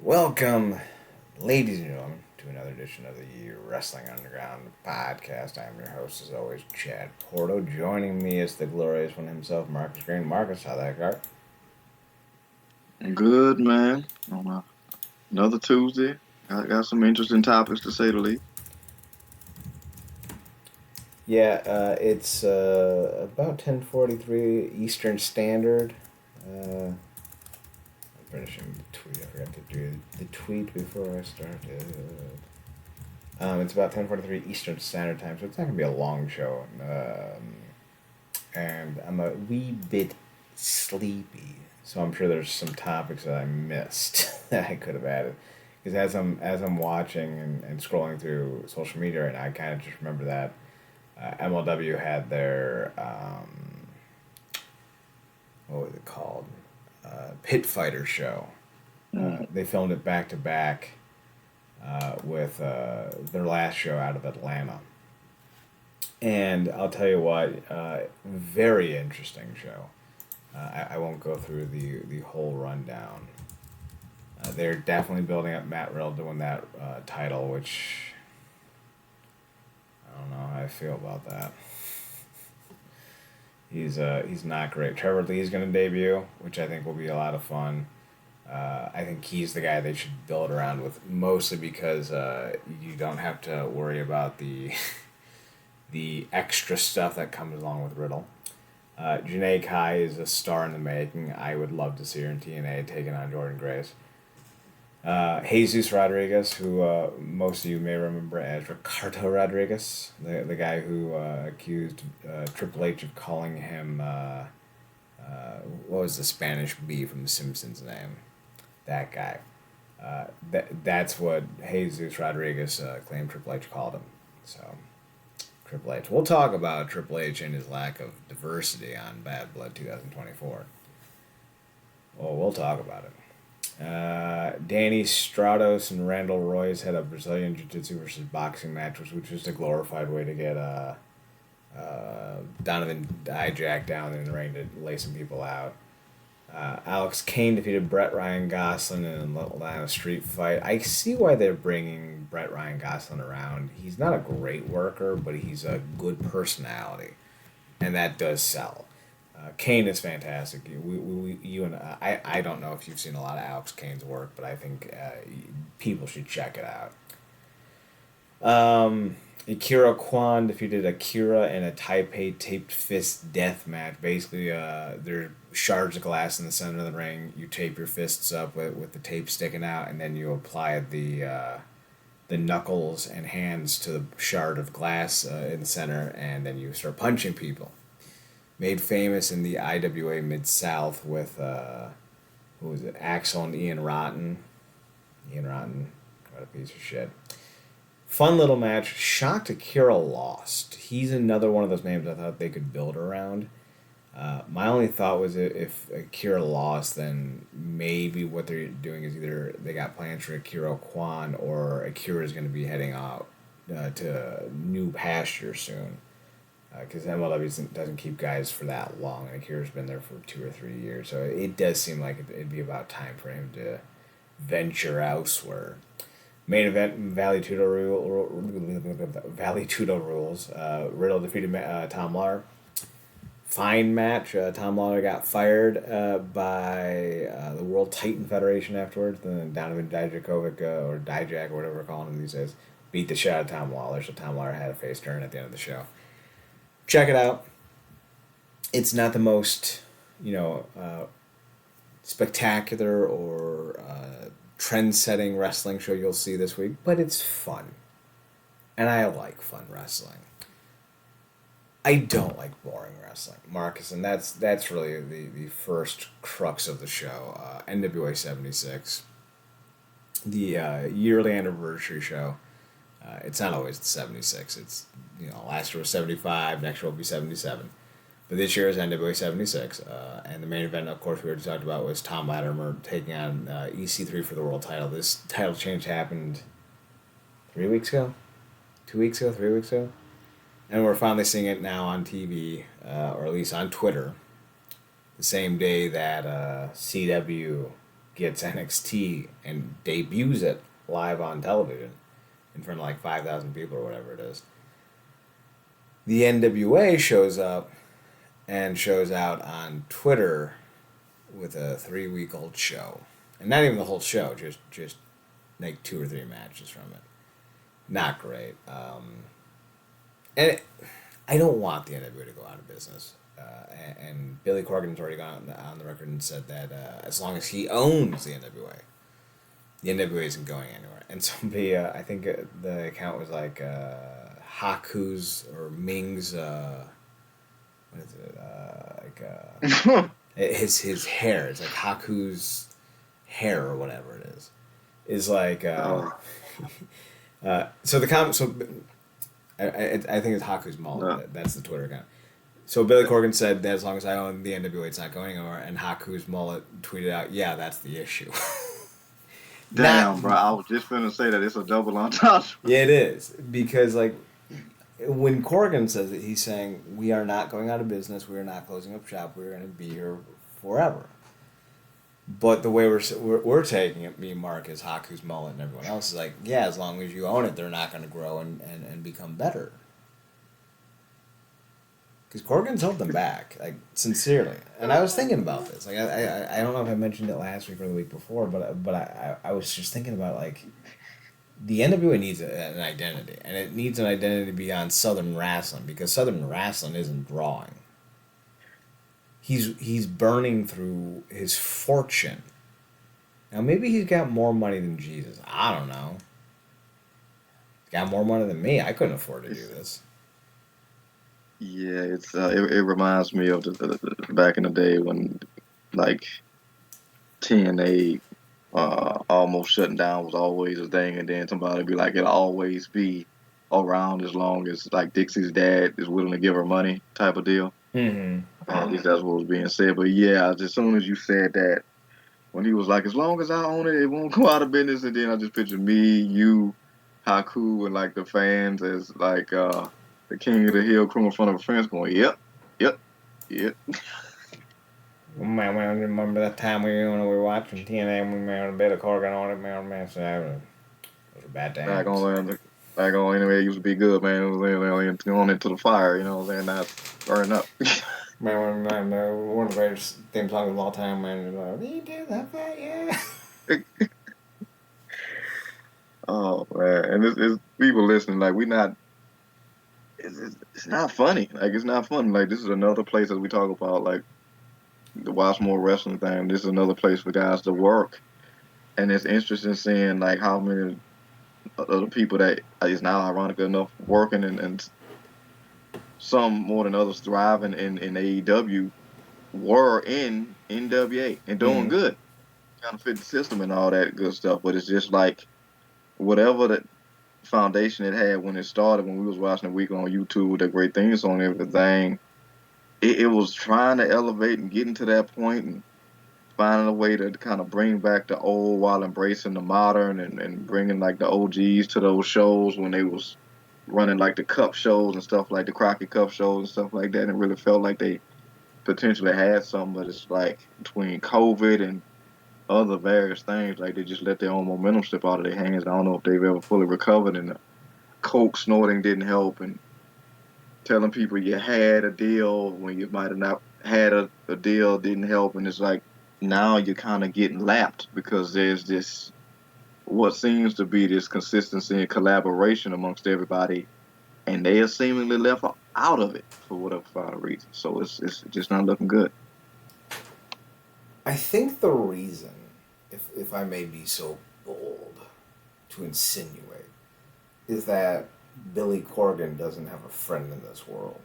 Welcome, ladies and gentlemen, to another edition of the Wrestling Underground podcast. I am your host, as always, Chad Porto. Joining me is the glorious one himself, Marcus Green. Marcus, how that go? Good, man. On another Tuesday, I got some interesting topics to say the least. Yeah, it's about 10:43 Eastern Standard. I'm finishing the tweet. I forgot to do the tweet before I started. It's about 10:43 Eastern Standard Time, so it's not gonna be a long show. And I'm a wee bit sleepy, so I'm sure there's some topics that I missed that I could have added. Because as I'm watching and scrolling through social media right now, I kind of just remember that MLW had their what was it called? Pit Fighter show. They filmed it back to back with their last show out of Atlanta. And I'll tell you what, very interesting show. I won't go through the whole rundown. They're definitely building up Matt Riddle to win that title, which I don't know how I feel about that. He's not great. Trevor Lee's going to debut, which I think will be a lot of fun. I think he's the guy they should build around with, mostly because you don't have to worry about the the extra stuff that comes along with Riddle. Janae Kai is a star in the making. I would love to see her in TNA taking on Jordan Grace. Jesus Rodriguez, who most of you may remember as Ricardo Rodriguez, the guy who accused Triple H of calling him, what was the Spanish bee from The Simpsons name? That guy. That's what Jesus Rodriguez claimed Triple H called him. So, Triple H. We'll talk about Triple H and his lack of diversity on Bad Blood 2024. Well, we'll talk about it. Danny Stratos and Randall Royce had a Brazilian Jiu-Jitsu versus boxing match, which was a glorified way to get Donovan Dijak down in the ring to lay some people out. Alex Kane defeated Brett Ryan Gosselin in a Atlanta street fight. I see why they're bringing Brett Ryan Gosselin around. He's not a great worker, but he's a good personality, and that does sell. Kane is fantastic. You and I don't know if you've seen a lot of Alex Kane's work, but I think people should check it out. Akira Kwan defeated Akira in a Taipei taped fist death match. Basically, there are shards of glass in the center of the ring. You tape your fists up with the tape sticking out, and then you apply the knuckles and hands to the shard of glass in the center, and then you start punching people. Made famous in the IWA Mid-South with, who was it, Axel and Ian Rotten. Ian Rotten, what a piece of shit. Fun little match. Shocked Akira lost. He's another one of those names I thought they could build around. My only thought was if Akira lost, then maybe what they're doing is either they got plans for Akira Kwan or Akira is going to be heading out to new pasture soon. Because MLW doesn't keep guys for that long, and Akira's been there for 2 or 3 years, so it does seem like it'd be about time for him to venture elsewhere. Main event: Valley Tudo rules. Riddle defeated Tom Lawler. Fine match. Tom Lawler got fired by the World Titan Federation afterwards. Then Donovan Dijakovic, or Dijak, or whatever we're calling him these days, beat the shit out of Tom Lawler, so Tom Lawler had a face turn at the end of the show. Check it out. It's not the most, spectacular or trend-setting wrestling show you'll see this week, but it's fun. And I like fun wrestling. I don't like boring wrestling, Marcus, and that's really the first crux of the show. NWA 76, the yearly anniversary show. It's not always the 76. It's, last year was 75, next year will be 77. But this year is NWA 76. And the main event, of course, we already talked about was Tom Latimer taking on EC3 for the world title. This title change happened 3 weeks ago? 2 weeks ago? 3 weeks ago? And we're finally seeing it now on TV, or at least on Twitter, the same day that CW gets NXT and debuts it live on television in front of like 5,000 people or whatever it is. The NWA shows up and shows out on Twitter with a 3-week-old show. And not even the whole show, just like 2 or 3 matches from it. Not great. I don't want the NWA to go out of business. And Billy Corgan's already gone on the record and said that as long as he owns the NWA isn't going anywhere. And somebody, I think the account was like Haku's or Ming's, what is it? His hair. It's like Haku's hair or whatever it is like. So the comment. So I think it's Haku's mullet. That's the Twitter account. So Billy Corgan said that as long as I own the NWA, it's not going anywhere. And Haku's mullet tweeted out, "Yeah, that's the issue." Damn, bro! I was just finna say that it's a double entendre. Yeah, it is, because like when Corgan says it, he's saying we are not going out of business. We are not closing up shop. We're going to be here forever. But the way we're taking it, me, Marcus, Haku's mullet, and everyone else is like, yeah, as long as you own it, they're not going to grow and become better. Because Corgan's held them back, like, sincerely. And I was thinking about this. Like, I don't know if I mentioned it last week or the week before, but I was just thinking about, like, the NWA needs an identity. And it needs an identity beyond Southern wrestling, because Southern wrestling isn't drawing. He's burning through his fortune. Now, maybe he's got more money than Jesus. I don't know. He's got more money than me. I couldn't afford to do this. Yeah, it reminds me of the back in the day when, like, TNA almost shutting down was always a thing, and then somebody be like, it'll always be around as long as, like, Dixie's dad is willing to give her money type of deal. Mm-hmm. At least that's what was being said. But yeah, as soon as you said that, when he was like, as long as I own it, it won't go out of business, and then I just pictured me, you, Haku, and, like, the fans as, like, the king of the hill crew in front of a fence going, yep. Man, I remember that time we were watching TNA and we made a bit of Corgan on it, man. So those were bad times. Back on anyway, it used to be good, man. It was going into the fire, you know what I'm saying? Now it's burning up. Man, one of the greatest theme songs of all time, man. Like, we did that, yeah. Oh, man. And it's people listening, like, it's not funny. Like, it's not funny. Like, this is another place that we talk about, like, the watch more wrestling thing. This is another place for guys to work. And it's interesting seeing, like, how many other people that is now, ironically enough, working and some more than others thriving in AEW were in NWA and doing good. Kind of fit the system and all that good stuff. But it's just like, whatever the foundation it had when it started, when we was watching the week on YouTube with the great theme song and everything, it was trying to elevate and getting to that point and finding a way to kind of bring back the old while embracing the modern and bringing like the OGs to those shows when they was running like the cup shows and stuff, like the Crockett Cup shows and stuff like that, and it really felt like they potentially had something. But it's like between COVID and other various things, like they just let their own momentum slip out of their hands. I don't know if they've ever fully recovered, and the coke snorting didn't help, and telling people you had a deal when you might have not had a deal didn't help. And it's like now you're kind of getting lapped because there's this what seems to be this consistency and collaboration amongst everybody, and they are seemingly left out of it for whatever reason. So it's just not looking good. I think the reason, if I may be so bold to insinuate, is that Billy Corgan doesn't have a friend in this world,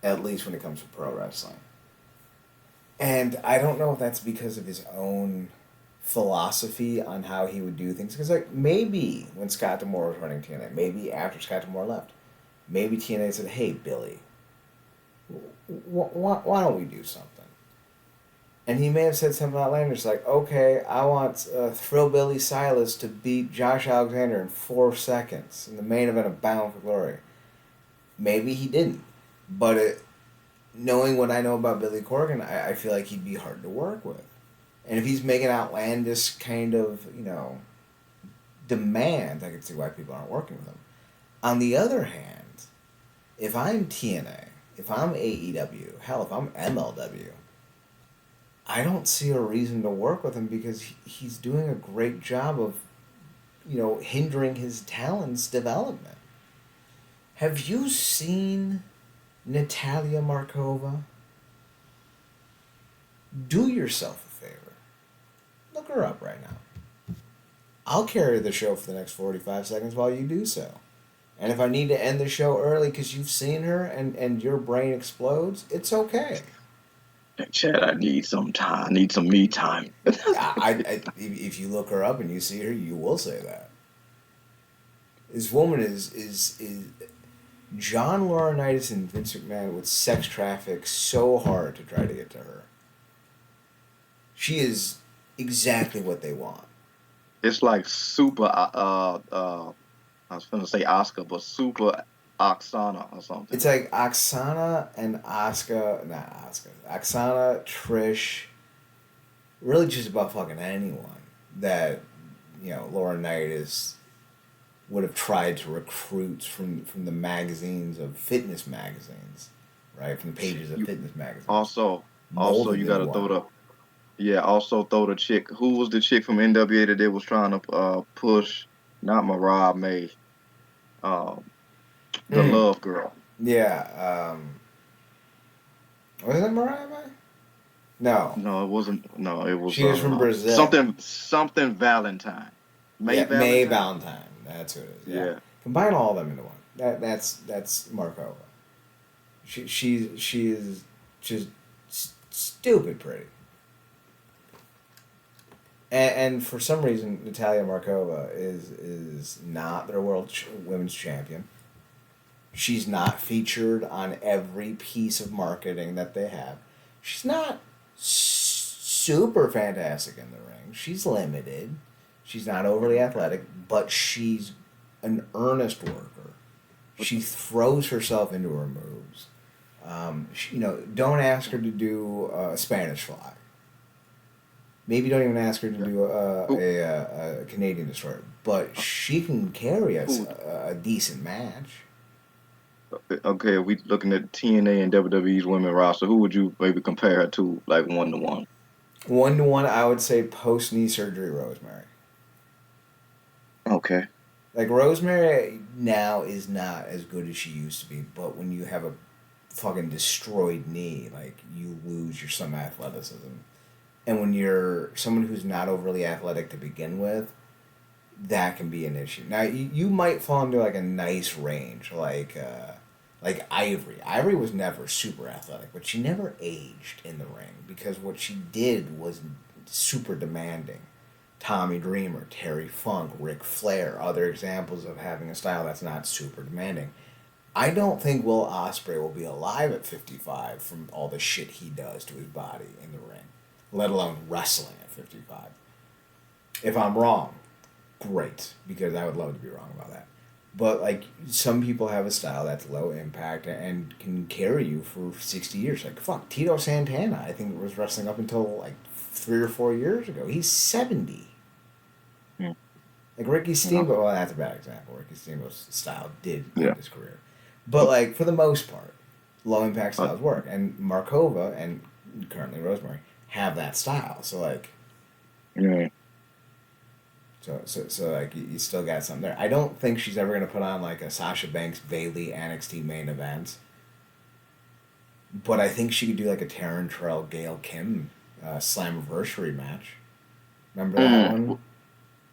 at least when it comes to pro wrestling. And I don't know if that's because of his own philosophy on how he would do things. Because like maybe when Scott D'Amore was running TNA, maybe after Scott D'Amore left, maybe TNA said, hey, Billy, why don't we do something? And he may have said something outlandish like, okay, I want Thrillbilly Silas to beat Josh Alexander in 4 seconds in the main event of Bound for Glory. Maybe he didn't. But knowing what I know about Billy Corgan, I feel like he'd be hard to work with. And if he's making outlandish kind of, demands, I can see why people aren't working with him. On the other hand, if I'm TNA, if I'm AEW, hell, if I'm MLW, I don't see a reason to work with him because he's doing a great job of, hindering his talent's development. Have you seen Natalia Markova? Do yourself a favor. Look her up right now. I'll carry the show for the next 45 seconds while you do so. And if I need to end the show early because you've seen her and your brain explodes, it's okay. Chad, I need some time. I need some me time. If you look her up and you see her, you will say that. This woman is John Laurinaitis and Vince McMahon would sex traffic so hard to try to get to her. She is exactly what they want. It's like super. I was gonna say Oscar, but super Oksana or something. It's like Oksana and Asuka, not Asuka. Oksana, Trish, really just about fucking anyone that, Laurinaitis would have tried to recruit from the magazines of fitness magazines, right? From the pages of fitness magazines. Also, you gotta throw the. Yeah, also throw the chick. Who was the chick from NWA that they was trying to push? Not Mariah May. The Love Girl. Yeah. Was it Mariah May? No. No, it wasn't. No, it was. She was from Brazil. Something Valentine. May Valentine. That's who it is. Yeah. Yeah. Combine all of them into one. That's Markova. She is just stupid pretty. And for some reason, Natalia Markova is not their women's champion. She's not featured on every piece of marketing that they have. She's not super fantastic in the ring. She's limited. She's not overly athletic, but she's an earnest worker. She throws herself into her moves. Don't ask her to do a Spanish fly. Maybe don't even ask her to do a Canadian destroyer, but she can carry a decent match. Okay, we looking at TNA and WWE's women roster. Who would you maybe compare her to, like 1-to-1? 1-to-1, I would say post knee surgery Rosemary. Okay. Like Rosemary now is not as good as she used to be, but when you have a fucking destroyed knee, like you lose some athleticism. And when you're someone who's not overly athletic to begin with, that can be an issue. Now you might fall into like a nice range, like Ivory. Ivory was never super athletic, but she never aged in the ring because what she did was super demanding. Tommy Dreamer, Terry Funk, Ric Flair, other examples of having a style that's not super demanding. I don't think Will Ospreay will be alive at 55 from all the shit he does to his body in the ring, let alone wrestling at 55. If I'm wrong, great, because I would love to be wrong about that. But like some people have a style that's low impact and can carry you for 60 years. Like fuck, Tito Santana, I think was wrestling up until like 3 or 4 years ago. He's 70. Yeah. Like Ricky Steamboat, well, that's a bad example. Ricky Steamboat's style did end his career. But like for the most part, low impact styles work. And Markova and currently Rosemary have that style. So like So like you still got something there. I don't think she's ever gonna put on like a Sasha Banks Bayley NXT main event. But I think she could do like a Taryn Terrell Gail Kim Slammiversary match. Remember that one?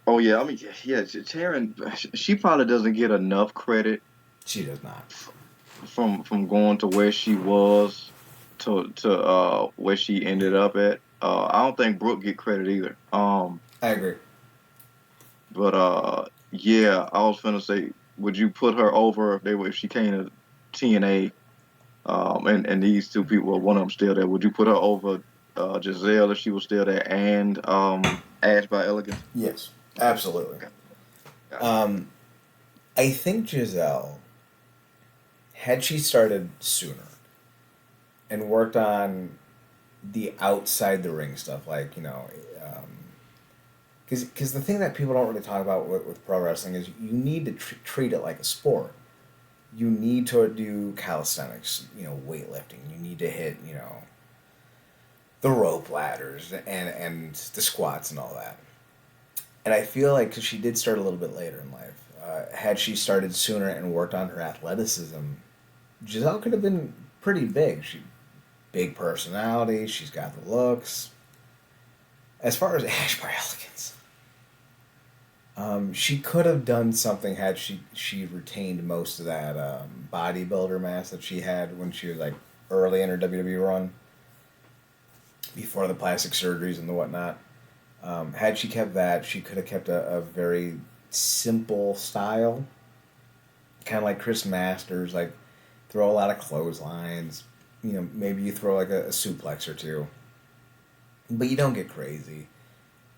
Oh yeah, I mean Taryn, she probably doesn't get enough credit. She does not. From going to where she was to where she ended up at. I don't think Brooke get credit either. I agree. But yeah, I was gonna say, would you put her over if she came to TNA, and these two people, well, one of them still there, would you put her over Giselle if she was still there, and Ash by Elegance? Yes, absolutely. I think Giselle, had she started sooner and worked on the outside the ring stuff, like because the thing that people don't really talk about with pro wrestling is you need to treat it like a sport. You need to do calisthenics, weightlifting. You need to hit, the rope ladders and the squats and all that. And I feel like because she did start a little bit later in life, had she started sooner and worked on her athleticism, Giselle could have been pretty big. She big personality. She's got the looks. As far as Ash by Elegance, she could have done something had she retained most of that bodybuilder mass that she had when she was like early in her WWE run, before the plastic surgeries and the whatnot. Had she kept that, she could have kept a very simple style, kind of like Chris Masters, like throw a lot of clotheslines. Maybe you throw like a suplex or two, but you don't get crazy,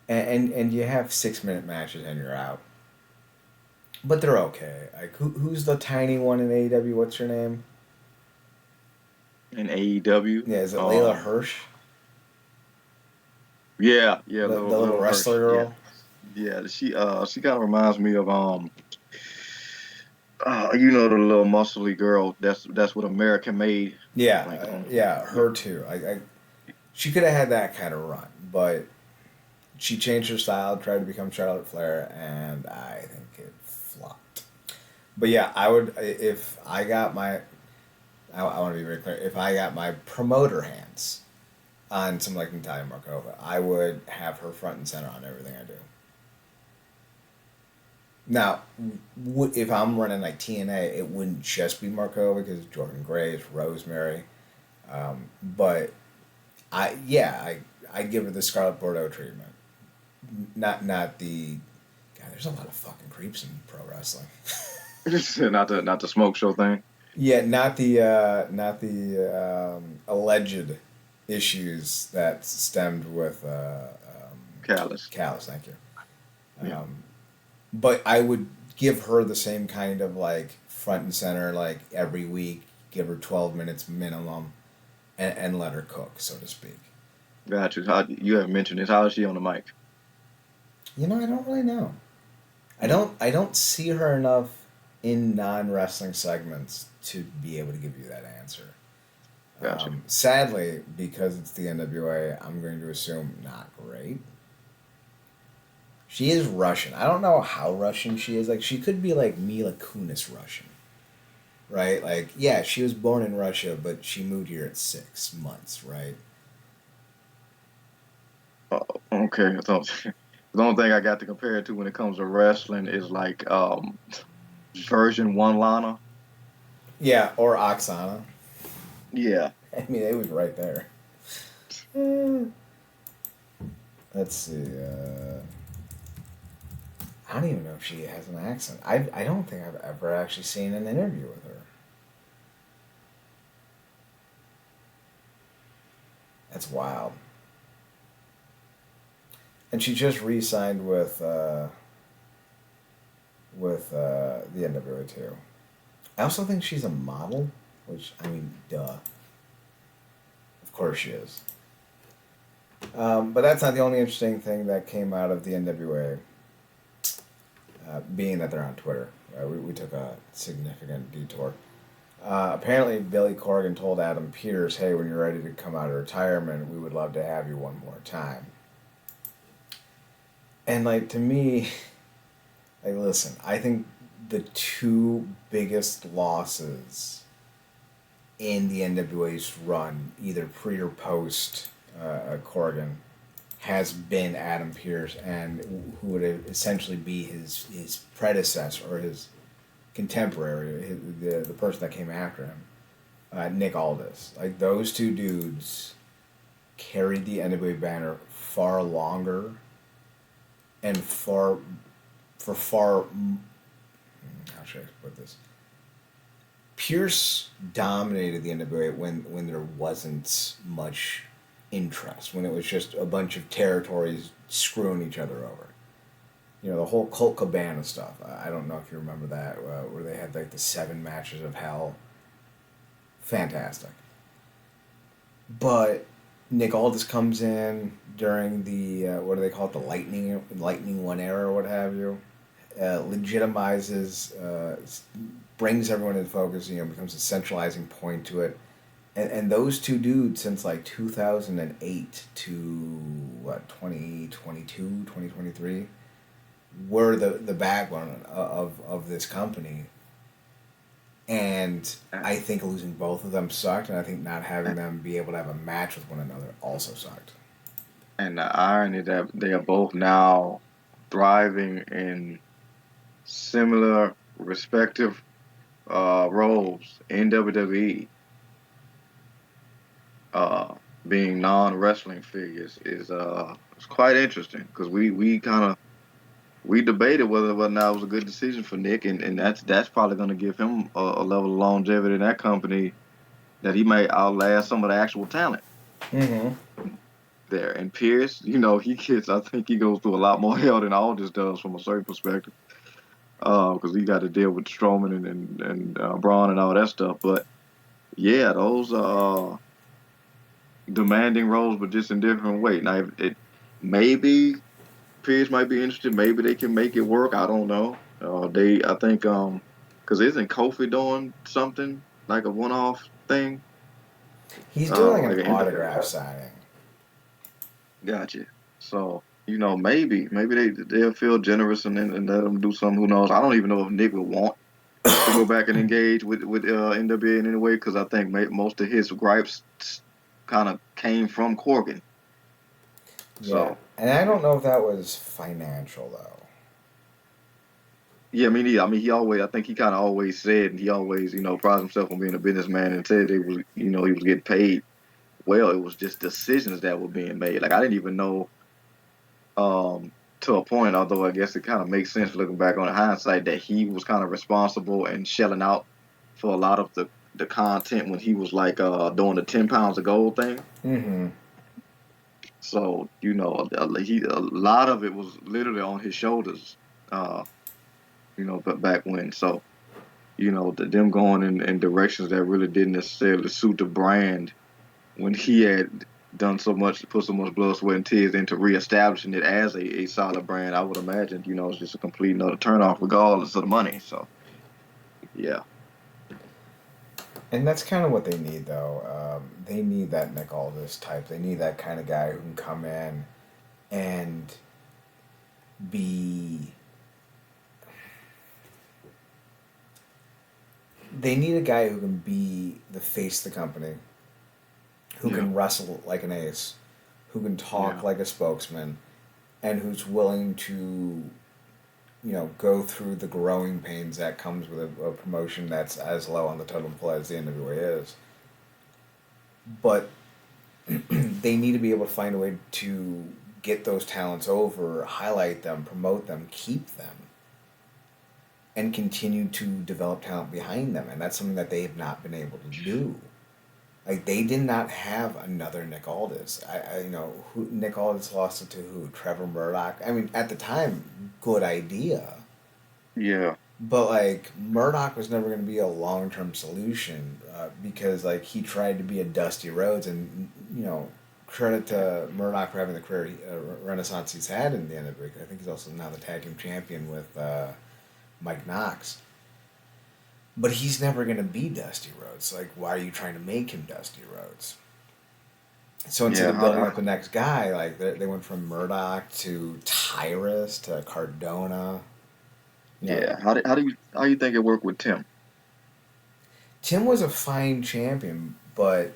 and you have 6 minute matches and you're out. But they're okay. Like who's the tiny one in AEW? What's her name? In AEW. Yeah, is it Layla Hirsch? Yeah, The little Hirsch. wrestler girl. Yeah. She kind of reminds me of the little muscly girl. That's what American made. Yeah, Like her too. She could have had that kind of run, but she changed her style, tried to become Charlotte Flair, and I think it flopped. But yeah, I would if I got my. I want to be very clear. If I got my promoter hands on someone like Natalia Markova, I would have her front and center on everything I do. Now, if I'm running like TNA, it wouldn't just be Markova because Jordan Grace, Rosemary, but I give her the Scarlett Bordeaux treatment. Not the. God, there's a lot of fucking creeps in pro wrestling. not the smoke show thing. Yeah, not the alleged issues that stemmed with Callous. Callous. Thank you. Yeah. But I would give her the same kind of like front and center, like every week, give her 12 minutes minimum, and let her cook, so to speak. Got you. You have mentioned this. How is she on the mic? I don't really know. I don't see her enough in non-wrestling segments to be able to give you that answer. Gotcha. Sadly, because it's the NWA, I'm going to assume not great. She is Russian. I don't know how Russian she is. Like, she could be like Mila Kunis Russian. Right? Like, yeah, she was born in Russia, but she moved here at 6 months, right? Okay. So, the only thing I got to compare it to when it comes to wrestling is like version one Lana. Yeah, or Oksana. Yeah. I mean, it was right there. Let's see. I don't even know if she has an accent. I don't think I've ever actually seen an interview with her. That's wild. And she just re-signed with the NWA too. I also think she's a model, which I mean, duh. Of course she is. But that's not the only interesting thing that came out of the NWA. Being that they're on Twitter, we took a significant detour. Apparently, Billy Corgan told Adam Pearce, "Hey, when you're ready to come out of retirement, we would love to have you one more time." And like to me, like listen, I think the two biggest losses in the NWA's run, either pre or post Corgan, has been Adam Pearce and who would essentially be his predecessor or his contemporary, the person that came after him, Nick Aldis. Like those two dudes carried the NWA banner far longer and far how should I put this? Pierce dominated the NWA when there wasn't much interest, when it was just a bunch of territories screwing each other over. The whole Colt Cabana stuff. I don't know if you remember that, where they had like the 7 matches of hell. Fantastic. But Nick Aldis comes in during the what do they call it, the Lightning One era or what have you, legitimizes, brings everyone into focus. Becomes a centralizing point to it. And those two dudes since like 2008 to what 2022 2023 were the backbone of this company. And I think losing both of them sucked, and I think not having them be able to have a match with one another also sucked. And the irony that they are both now thriving in similar respective roles in WWE, uh, being non-wrestling figures is it's quite interesting because we kind of we debated whether or not it was a good decision for Nick, and that's probably going to give him a level of longevity in that company that he may outlast some of the actual talent Mm-hmm. there. And Pierce, he gets, I think he goes through a lot more hell than Aldis does from a certain perspective, because he got to deal with Strowman and Braun and all that stuff. But yeah, those are demanding roles, but just in different way. Now, maybe Pierce might be interested. Maybe they can make it work. I don't know. I think, because isn't Kofi doing something like a one-off thing, He's doing like like an an autograph signing. Gotcha. So, maybe they'll feel generous and let him do something. Who knows? I don't even know if Nick would want to go back and engage with NWA in any way because I think most of his gripes kind of came from Corgan. Yeah, So, and I don't know if that was financial though. yeah, he always, I think he kind of always said, and he always, prides himself on being a businessman and said it was, he was getting paid well. It was just decisions that were being made. Like I didn't even know, to a point, although I guess it kind of makes sense looking back on the hindsight that he was kind of responsible and shelling out for a lot of the content when he was like doing the 10 pounds of gold thing. Mm-hmm. So a lot of it was literally on his shoulders. Uh, but back when, so them going in directions that really didn't necessarily suit the brand when he had done so much, put so much blood, sweat, and tears into reestablishing it as a solid brand, I would imagine, it's just a complete another turnoff regardless of the money. So, yeah. And that's kind of what they need, though. They need that Nick Aldis type. They need that kind of guy who can come in and be. They need a guy who can be the face of the company, who Yeah. can wrestle like an ace, who can talk Yeah. like a spokesman, and who's willing to, go through the growing pains that comes with a promotion that's as low on the totem pole as the NWA is. But they need to be able to find a way to get those talents over, highlight them, promote them, keep them, and continue to develop talent behind them. And that's something that they have not been able to do. Like they did not have another Nick Aldis. Nick Aldis lost it to who? Trevor Murdoch. I mean, at the time, good idea. Yeah. But like Murdoch was never going to be a long term solution because like he tried to be a Dusty Rhodes, and credit to Murdoch for having the career renaissance he's had in the NWA. I think he's also now the tag team champion with Mike Knox. But he's never going to be Dusty Rhodes. Like, why are you trying to make him Dusty Rhodes? So instead of building Yeah. up the next guy, like they went from Murdoch to Tyrus to Cardona. You know, Yeah. How do you think it worked with Tim? Tim was a fine champion, but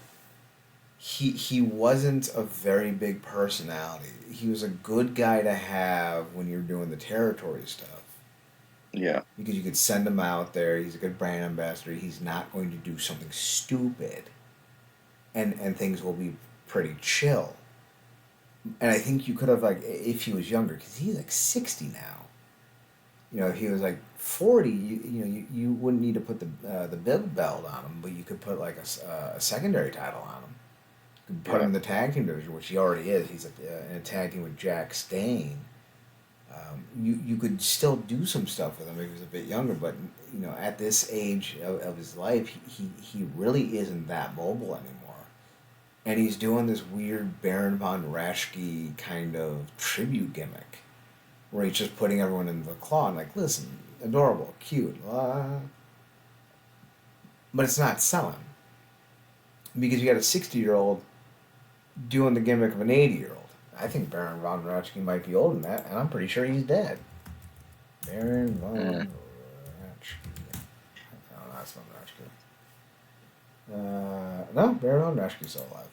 he wasn't a very big personality. He was a good guy to have when you're doing the territory stuff. Yeah. Because you could send him out there. He's a good brand ambassador. He's not going to do something stupid, and things will be pretty chill. And I think you could have like if he was younger, because he's like 60 now. If he was like 40, you wouldn't need to put the bib belt on him, but you could put like a secondary title on him. You could put him Yeah. in the tag team division, which he already is. He's in a tag team with Jack Stain. You could still do some stuff with him if he was a bit younger, but at this age of his life, he really isn't that mobile anymore. and he's doing this weird Baron von Raschke kind of tribute gimmick, where he's just putting everyone in the claw and like, listen, adorable, cute, but it's not selling because you got a 60-year-old doing the gimmick of an 80-year-old. I think Baron von Raschke might be older than that, and I'm pretty sure he's dead. Baron von Mm. Raschke. No, that's von Raschke. No, Baron von Raschke's still alive.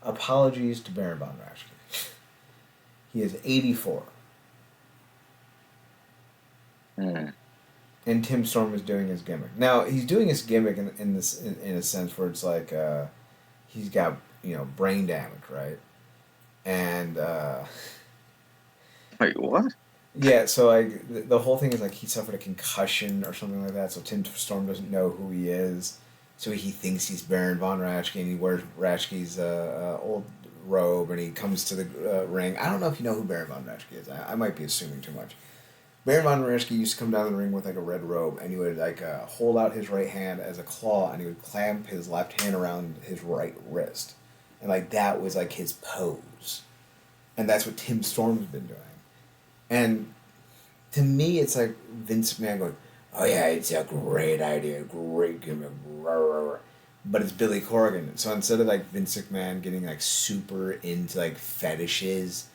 Apologies to Baron von Raschke. He is 84. Mm. And Tim Storm is doing his gimmick. Now, he's doing his gimmick in a sense where it's like he's got, brain damage, right? And Wait, what? yeah, so like the whole thing is like he suffered a concussion or something like that. So Tim Storm doesn't know who he is. So he thinks he's Baron von Raschke, and he wears Raschke's old robe, and he comes to the ring. I don't know if you know who Baron von Raschke is. I might be assuming too much. Baron von Raschke used to come down the ring with like a red robe, and he would like hold out his right hand as a claw, and he would clamp his left hand around his right wrist, and like that was like his pose, and that's what Tim Storm's been doing. And to me, it's like Vince McMahon going, "Oh yeah, it's a great idea, great gimmick," but it's Billy Corgan. So instead of like Vince McMahon getting like super into like fetishes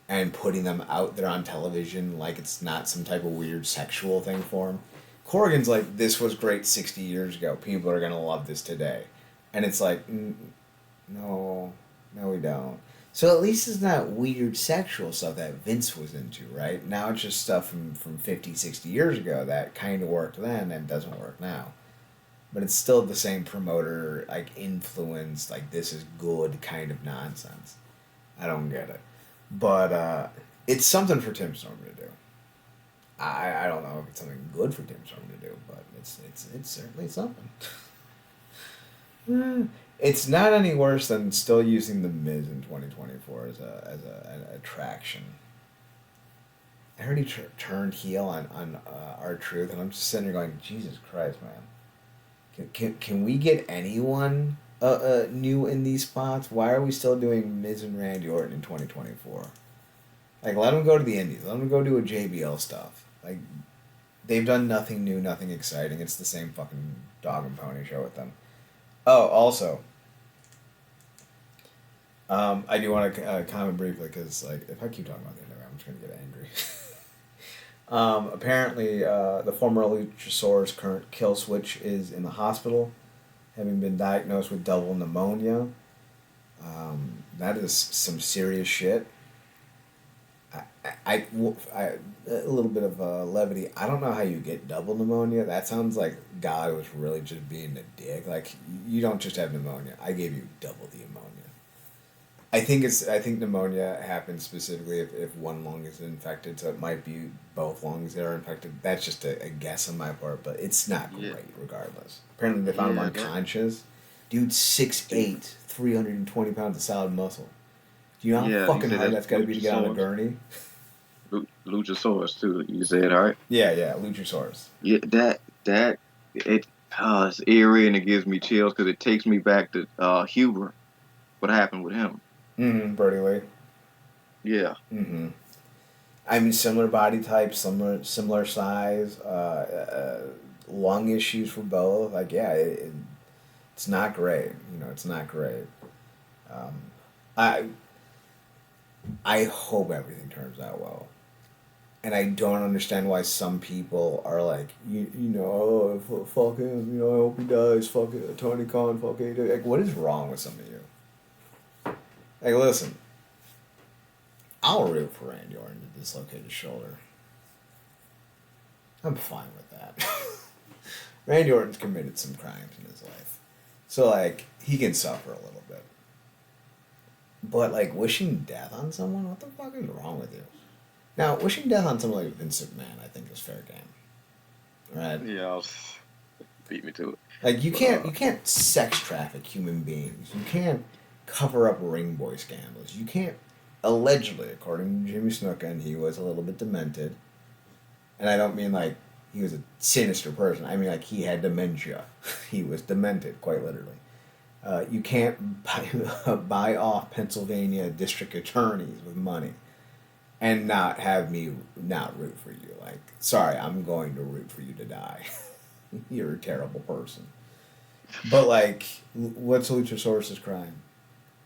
and putting them out there on television like it's not some type of weird sexual thing for him, Corgan's like, "This was great 60 years ago. People are gonna love this today," and it's like, no, no, we don't. So at least it's not weird sexual stuff that Vince was into, right? Now it's just stuff from 50, 60 years ago that kind of worked then and doesn't work now. But it's still the same promoter, like, influence, like, this is good kind of nonsense. I don't get it. But it's something for Tim Storm to do. I don't know if it's something good for Tim Storm to do, but it's certainly something. It's not any worse than still using the Miz in 2024 an attraction. I heard he turned heel on R-Truth, and I'm just sitting there going, Jesus Christ, man. Can we get anyone new in these spots? Why are we still doing Miz and Randy Orton in 2024? Like, let them go to the Indies. Let them go do a JBL stuff. Like, they've done nothing new, nothing exciting. It's the same fucking dog and pony show with them. Oh, also, I do want to comment briefly because, like, if I keep talking about the NWA, I'm just gonna get angry. Apparently, the former Luchasaurus current kill switch is in the hospital, having been diagnosed with double pneumonia. That is some serious shit. A little bit of levity. I don't know how you get double pneumonia. That sounds like God was really just being a dick. Like, you don't just have pneumonia. I gave you double the pneumonia. I think pneumonia happens specifically if one lung is infected, so it might be both lungs that are infected. That's just a guess on my part, but it's not Yeah, great regardless. Apparently they found him yeah, that. unconscious. Dude, 6'8", 320 pounds of solid muscle. Do you know how Yeah, you fucking said hard that's that's got to be to get on a Luchasaurus. gurney? Luchasaurus too. You said right. Yeah, Luchasaurus. Yeah, that it. It's eerie and it gives me chills because it takes me back to Huber. What happened with him? Mm-hmm, Birdie Lee. Yeah, Mm-hmm. I mean, similar body type, similar size, lung issues for both. Like, yeah, it's not great. It's not great. Um, I I hope everything turns out well. And I don't understand why some people are like, oh, fuck him, I hope he dies, fuck it, Tony Khan, fuck it. Like, what is wrong with some of you? Like, listen, I'll root for Randy Orton to dislocate his shoulder. I'm fine with that. Randy Orton's committed some crimes in his life. So, like, he can suffer a little bit. But, like, wishing death on someone? What the fuck is wrong with you? Now, wishing death on someone like Vince McMahon, I think, is fair game. Right? yeah. Beat me to it. Like, you But can't sex traffic human beings. You can't cover up ring boy scandals. You can't, allegedly, according to Jimmy Snuka, and he was a little bit demented. And I don't mean, like, he was a sinister person. I mean, like, he had dementia. He was demented, quite literally. You can't buy off Pennsylvania district attorneys with money and not have me not root for you. Like, sorry, I'm going to root for you to die. You're a terrible person. But like, what's Luchasaurus's crime?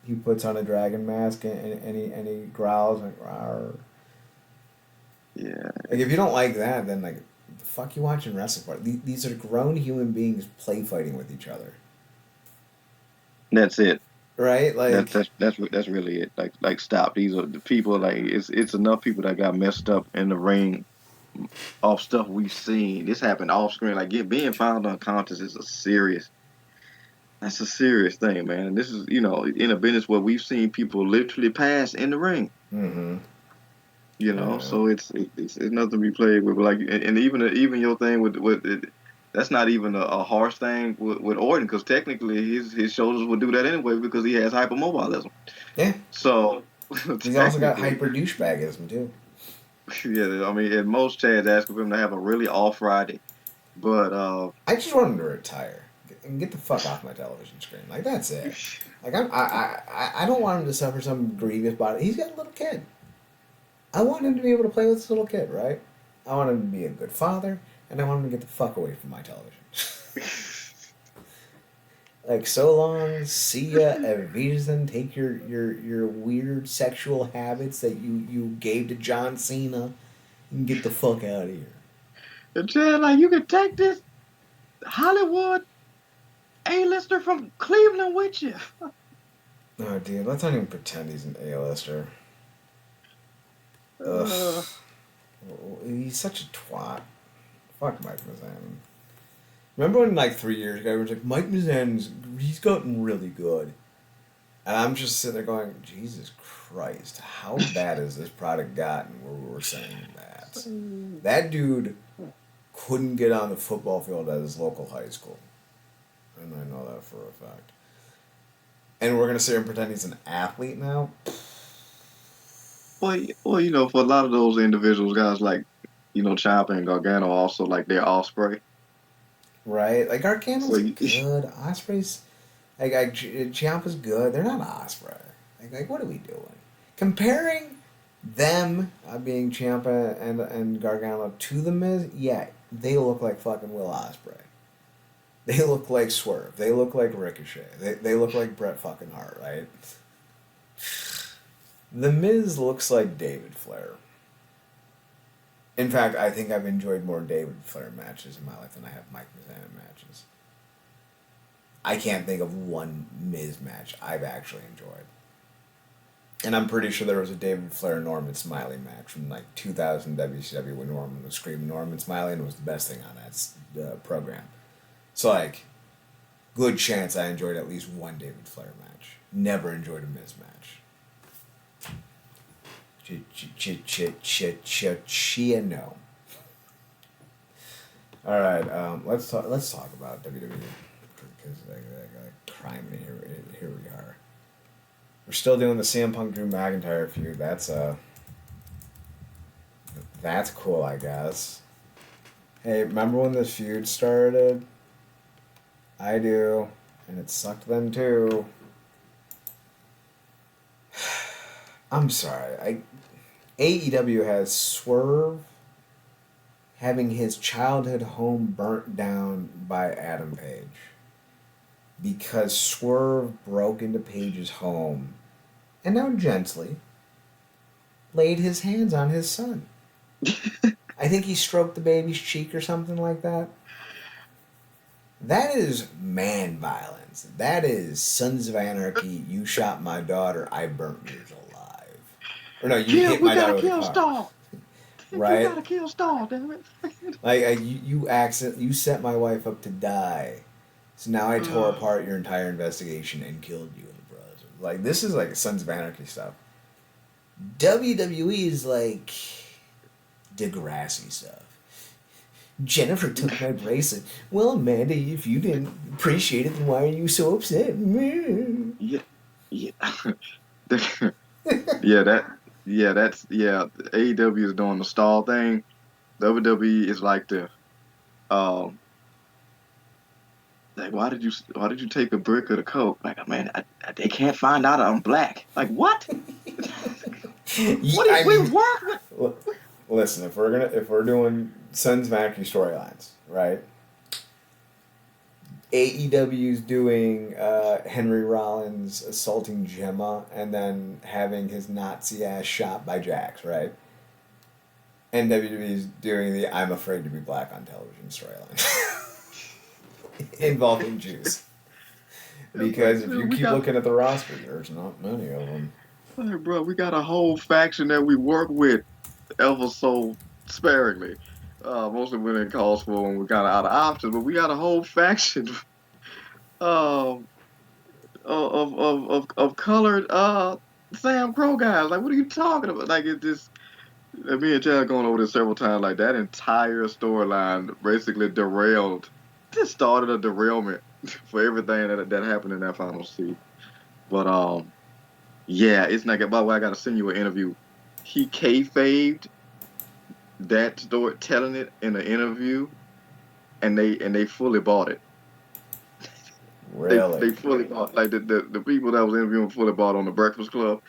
He puts on a dragon mask and he growls like, rawr. Yeah, Like if you don't like that, then like, the fuck you watching wrestling for? These are grown human beings play fighting with each other, that's it. right? That Like, that's really it. Like stop. These are the people. Like it's enough people that got messed up in the ring off stuff we've seen. This happened off screen. Like being found unconscious is a serious. That's a serious thing, man. And this is in a business where we've seen people literally pass in the ring. mm-hmm. Uh, So it's nothing to be played with. Like and even your thing with it, that's not even a harsh thing with Orton because technically his shoulders would do that anyway because he has hypermobilism. yeah, So he's also got technically, hyper douchebagism too. yeah. I mean, at most Chad's asking for him to have a really off Friday, but I just want him to retire and get the fuck off my television screen. Like that's it. Like I don't want him to suffer some grievous body. He's got a little kid. I want him to be able to play with his little kid, right? I want him to be a good father, and I want him to get the fuck away from my television. Like, so long, see ya, Evisen, take your weird sexual habits that you gave to John Cena and get the fuck out of here. and Chad, like you could take this Hollywood A-lister from Cleveland with you. Oh, dude, let's not even pretend he's an A-lister. Ugh. Uh, He's such a twat. Fuck Mike Mizanin. Remember when, like, 3 years ago, he was like, Mike Mizanin's, he's gotten really good. And I'm just sitting there going, Jesus Christ, how bad has this product gotten where we're saying that? That dude couldn't get on the football field at his local high school. And I know that for a fact. And we're going to sit here and pretend he's an athlete now? for a lot of those individuals, guys like Ciampa and Gargano also like their Osprey. Right? Like, So Gargano's good. Osprey's, Ciampa's good. They're not Osprey. Like, what are we doing? Comparing them being Ciampa and Gargano to The Miz, yeah, they look like fucking Will Osprey. They look like Swerve. They look like Ricochet. They look like Bret fucking Hart, right? The Miz looks like David Flair. In fact, I think I've enjoyed more David Flair matches in my life than I have Mike Mizanin matches. I can't think of one Miz match I've actually enjoyed. And I'm pretty sure there was a David Flair Norman Smiley match from like 2000 WCW when Norman was screaming Norman Smiley and it was the best thing on that program. So like, good chance I enjoyed at least one David Flair match. Never enjoyed a Miz match. No. All right, let's talk about WWE because crime in here we are. We're still doing the CM Punk Drew McIntyre feud. That's cool, I guess. Hey, remember when this feud started? I do, and it sucked then too. I'm sorry. AEW has Swerve having his childhood home burnt down by Adam Page because Swerve broke into Page's home and now gently laid his hands on his son. I think he stroked the baby's cheek or something like that. That is man violence. That is Sons of Anarchy. You shot my daughter. I burnt yours alive. Or no, you hit we my gotta daughter with a kill car. Star. Right? We gotta kill Star, damn it. Like you set my wife up to die. So now I tore apart your entire investigation and killed you in the process. Like this is like Sons of Anarchy stuff. WWE is like Degrassi stuff. Jennifer took my bracelet. Well, Amanda, if you didn't appreciate it, then why are you so upset? Yeah, yeah, yeah. AEW is doing the stall thing. WWE is like the um Like, why did you take a brick of the coke? Like, man, they can't find out I'm black. Like, what? Yeah, What do I we mean, work with? l- listen, if we're doing Sons Mackie storylines, right? AEW's doing Henry Rollins assaulting Gemma and then having his Nazi ass shot by Jax, right? NWA's doing the I'm afraid to be black on television storyline involving Jews. It's like, Because if dude, you keep looking at the roster, there's not many of them. like, bro, we got a whole faction that we work with ever so sparingly. Mostly when it calls for when we're kind of out of options, but we got a whole faction um, of colored Sam Crow guys. Like, what are you talking about? Like, it just me and Chad going over this several times. Like, that entire storyline basically derailed. Just started a derailment for everything that happened in that final season. But yeah, it's not. By the way, I got to send you an interview. He kayfabed that story, telling it in an interview, and they fully bought it. They Really? fully bought, like the people that was interviewing fully bought on the Breakfast Club,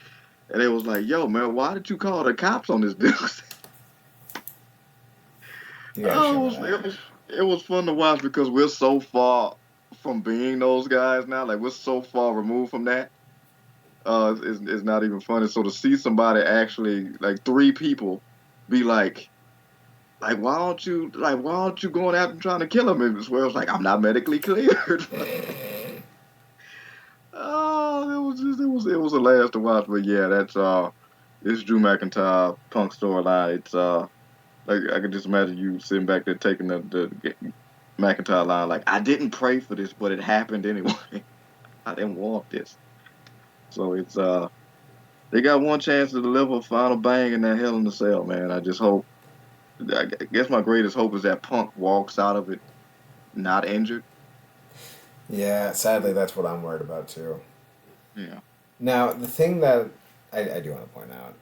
and it was like, yo, man, why did you call the cops on this dude? You gotta show Oh, me that. it was fun to watch because we're so far from being those guys now. Like, we're so far removed from that. It's not even funny. So to see somebody actually, like, three people be like, why aren't you going out and trying to kill him? And Swear's like, I'm not medically cleared. Oh, it was a last to watch. But yeah, that's this Drew McIntyre Punk storyline. It's like, I can just imagine you sitting back there taking the McIntyre line, like, I didn't pray for this, but it happened anyway. I didn't want this. So it's they got one chance to deliver a final bang in that Hell in the Cell, man. I just hope. I guess my greatest hope is that Punk walks out of it not injured. Yeah, sadly, that's what I'm worried about too. Yeah. Now, the thing that I do want to point out,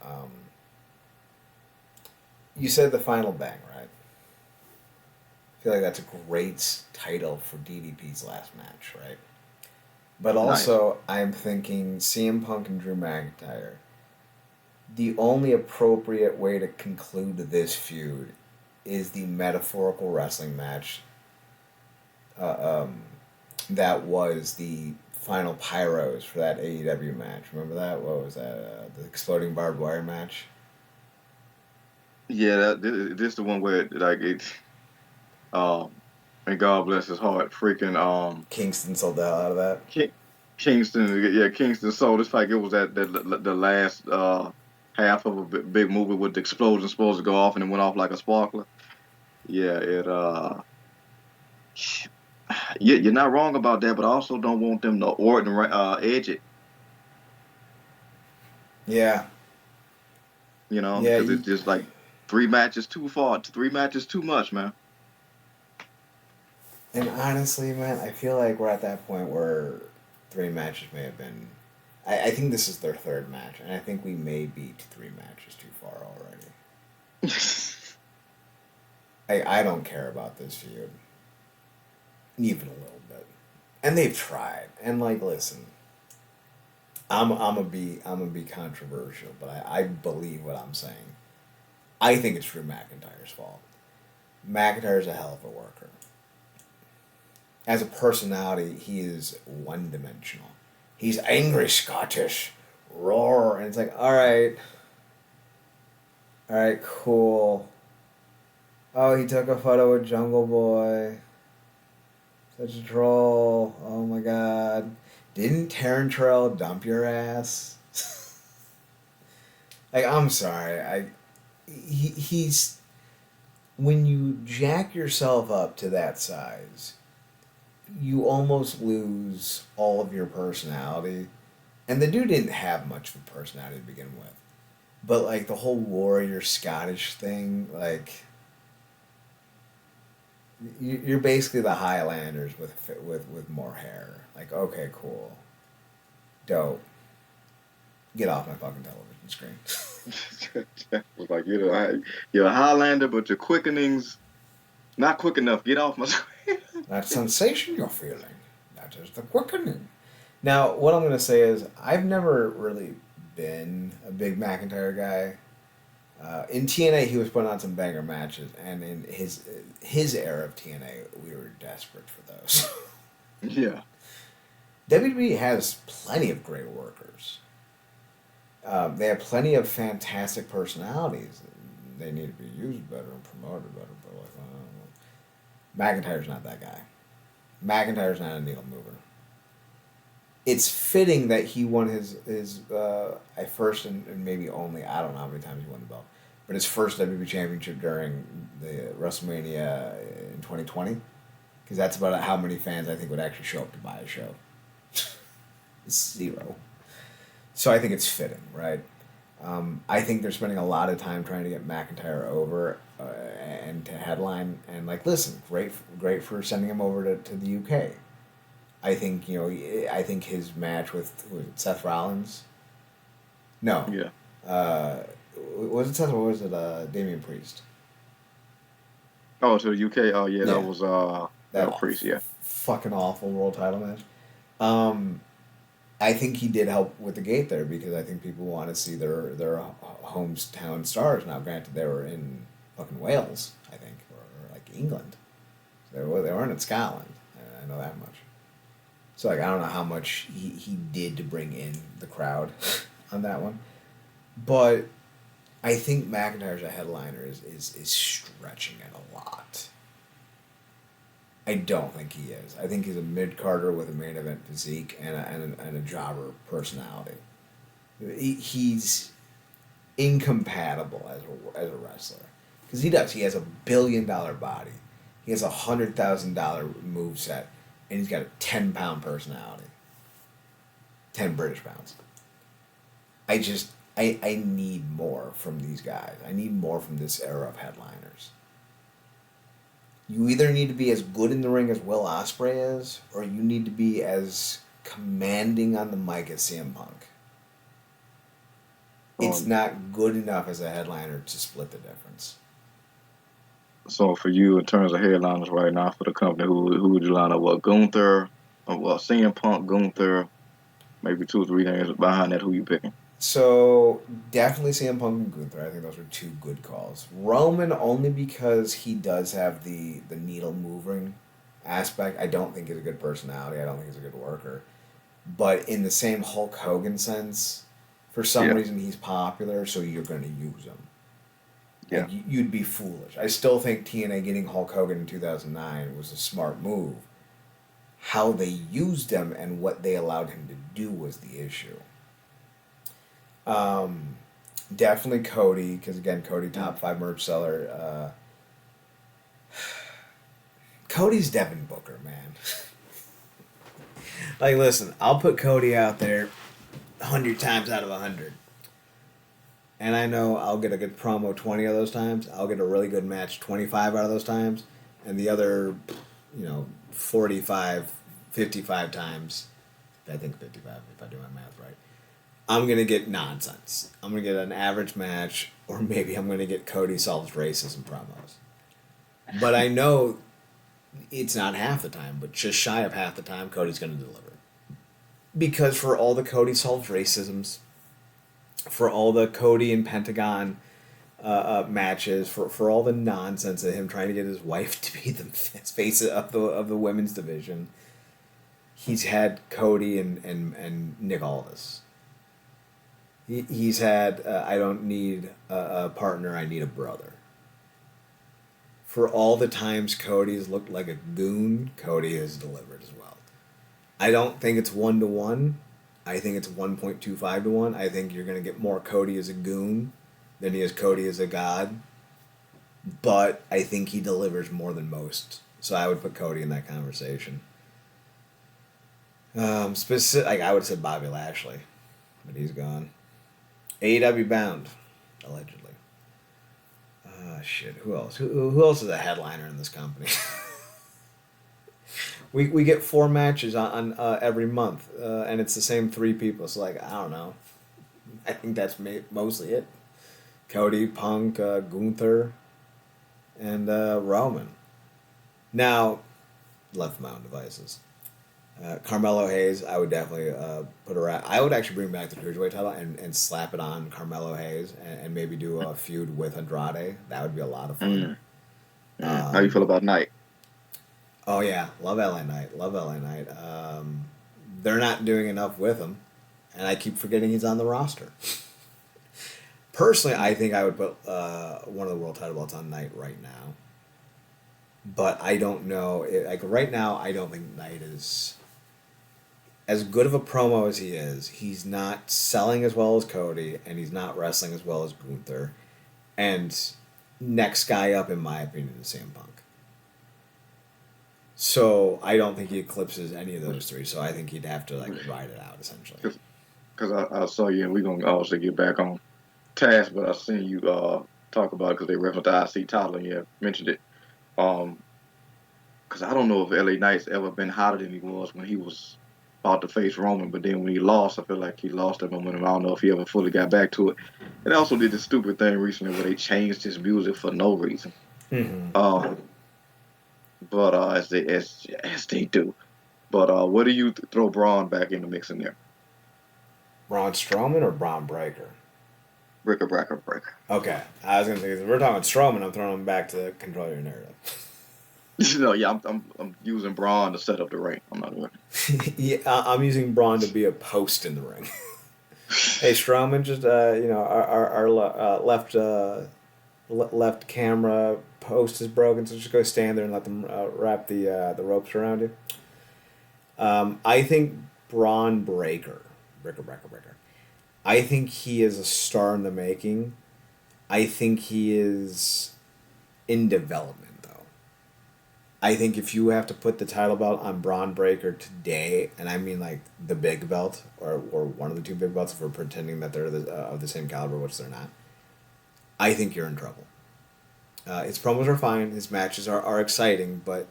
you said the final bang, right? I feel like that's a great title for DDP's last match, right? But Nice. also, I'm thinking CM Punk and Drew McIntyre. The only appropriate way to conclude this feud is the metaphorical wrestling match that was the final pyros for that AEW match. Remember that? What was that? The exploding barbed wire match? Yeah, this the one where like it um and God bless his heart, freaking Kingston sold the hell out of that. Ki- Kingston, yeah, Kingston sold. It's like it was the last half of a big movie with the explosion supposed to go off and it went off like a sparkler. Yeah, it yeah, you're not wrong about that, but I also don't want them to Orton edge it, Yeah. Yeah, because it's just like three matches too far, three matches too much, man. and honestly, man, I feel like we're at that point where three matches may have been. I think this is their third match, and I think we may be three matches too far already. I don't care about this feud, even a little bit. And they've tried. And like, listen, I'm gonna be controversial, but I believe what I'm saying. I think it's Drew McIntyre's fault. McIntyre's a hell of a worker. As a personality, he is one dimensional. He's angry Scottish. Roar. And it's like, all right, cool. Oh, he took a photo with Jungle Boy. Such a troll. Oh my god. Didn't Taryn Terrell dump your ass? Like, I'm sorry. He's when you jack yourself up to that size, you almost lose all of your personality. And the dude didn't have much of a personality to begin with. But like the whole warrior Scottish thing, like you're basically the Highlanders with more hair. Like, okay, cool, dope. Get off my fucking television screen. Was like, you're a Highlander, but your quickening's not quick enough. Get off my screen. That sensation you're feeling. matches. Like, what couldn't? Now, what I'm gonna say is, I've never really been a big McIntyre guy. In TNA, he was putting on some banger matches, and in his era of TNA, we were desperate for those. Yeah. WWE has plenty of great workers. They have plenty of fantastic personalities. They need to be used better and promoted better. But like, McIntyre's not that guy. McIntyre's not a needle mover. It's fitting that he won his first and maybe only, I don't know how many times he won the belt, but his first WWE Championship during the WrestleMania in 2020, because that's about how many fans I think would actually show up to buy a show. Zero. So I think it's fitting, right? I think they're spending a lot of time trying to get McIntyre over and to headline. And like, listen, great for sending him over to the UK. I think I think his match with was it Seth Rollins. No. Yeah. Was it Seth or was it Damian Priest? Oh, to the UK. Oh, yeah, Yeah. that was Priest. Yeah. Fucking awful world title match. I think he did help with the gate there because I think people want to see their hometown stars. Now, granted, they were in fucking Wales, I think, or like England. They weren't in Scotland. I know that much. So like I don't know how much he did to bring in the crowd on that one, but I think McIntyre's a headliner is stretching it a lot. I don't think he is. I think he's a mid-carder with a main event physique and a jobber personality. He's incompatible as a wrestler because he does. He has $1 billion body. He has $100,000 moveset, and he's got a 10-pound personality. 10 British pounds. I need more from these guys. I need more from this era of headliners. You either need to be as good in the ring as Will Ospreay is, or you need to be as commanding on the mic as CM Punk. It's not good enough as a headliner to split the difference. So for you, in terms of headliners right now for the company, who would you line up? What, Gunther? CM Punk, Gunther, maybe 2 or 3 names behind that. Who you picking? So definitely CM Punk and Gunther. I think those are 2 good calls. Roman only because he does have the needle moving aspect. I don't think he's a good personality. I don't think he's a good worker. But in the same Hulk Hogan sense, for some reason he's popular, so you're going to use him. Yeah. Like, you'd be foolish. I still think TNA getting Hulk Hogan in 2009 was a smart move. How they used him and what they allowed him to do was the issue. Definitely Cody, because again, Cody top 5 merch seller. Cody's Devin Booker, man. Like, listen, I'll put Cody out there 100 times out of 100. And I know I'll get a good promo 20 of those times. I'll get a really good match 25 out of those times. And the other, 45, 55 times, I think 55 if I do my math right, I'm going to get nonsense. I'm going to get an average match, or maybe I'm going to get Cody solves racism promos. But I know it's not half the time, but just shy of half the time, Cody's going to deliver. Because for all the Cody solves racisms, for all the Cody and Pentagon matches, for all the nonsense of him trying to get his wife to be the face of the women's division, he's had Cody and Nick Aldis. He's had, I don't need a partner, I need a brother. For all the times Cody's looked like a goon, Cody has delivered as well. I don't think it's 1-to-1. I think it's 1.25 to 1. I think you're going to get more Cody as a goon than he is Cody as a god. But I think he delivers more than most. So I would put Cody in that conversation. I would have said Bobby Lashley, but he's gone. AEW Bound, allegedly. Shit. Who else? Who else is a headliner in this company? we get 4 matches on every month, and it's the same 3 people. So I don't know. I think that's mostly it. Cody, Punk, Gunther, and Roman. Now, left my own devices. Carmelo Hayes, I would definitely put around. I would actually bring back the cruiserweight title and slap it on Carmelo Hayes and maybe do a feud with Andrade. That would be a lot of fun. Mm, How you feel Um, about Knight? oh yeah, love LA Knight. Love LA Knight. They're not doing enough with him, and I keep forgetting he's on the roster. Personally, I think I would put one of the world title belts on Knight right now, but I don't know. Like right now, I don't think Knight is as good of a promo as he is. He's not selling as well as Cody, and he's not wrestling as well as Gunther. And next guy up, in my opinion, is CM Punk. So I don't think he eclipses any of those three. So I think he'd have to like ride it out essentially. Because I saw you, and we're gonna obviously get back on task, but I seen you talk about it because they referenced the IC title, and you mentioned it. Um, because I don't know if LA Knight's ever been hotter than he was when he was about to face Roman, but then when he lost, I feel like he lost that momentum. I don't know if he ever fully got back to it. And they also did this stupid thing recently where they changed his music for no reason. Mm-hmm. Um, but as they do. But what do you throw Braun back in the mix in there? Braun Strowman or Braun Breaker? Breaker, breaker, breaker. Okay, I was gonna say if we're talking Strowman, I'm throwing him back to control your narrative. No, yeah, I'm using Braun to set up the ring. I'm not doing Yeah, I'm using Braun to be a post in the ring. Hey Strowman, just our left camera post is broken, so just go stand there and let them wrap the ropes around you. I think Braun Breaker. I think he is a star in the making. I think he is in development, though. I think if you have to put the title belt on Braun Breaker today, and I mean like the big belt or one of the two big belts, if we're pretending that they're of the same caliber, which they're not, I think you're in trouble. His promos are fine, his matches are exciting, but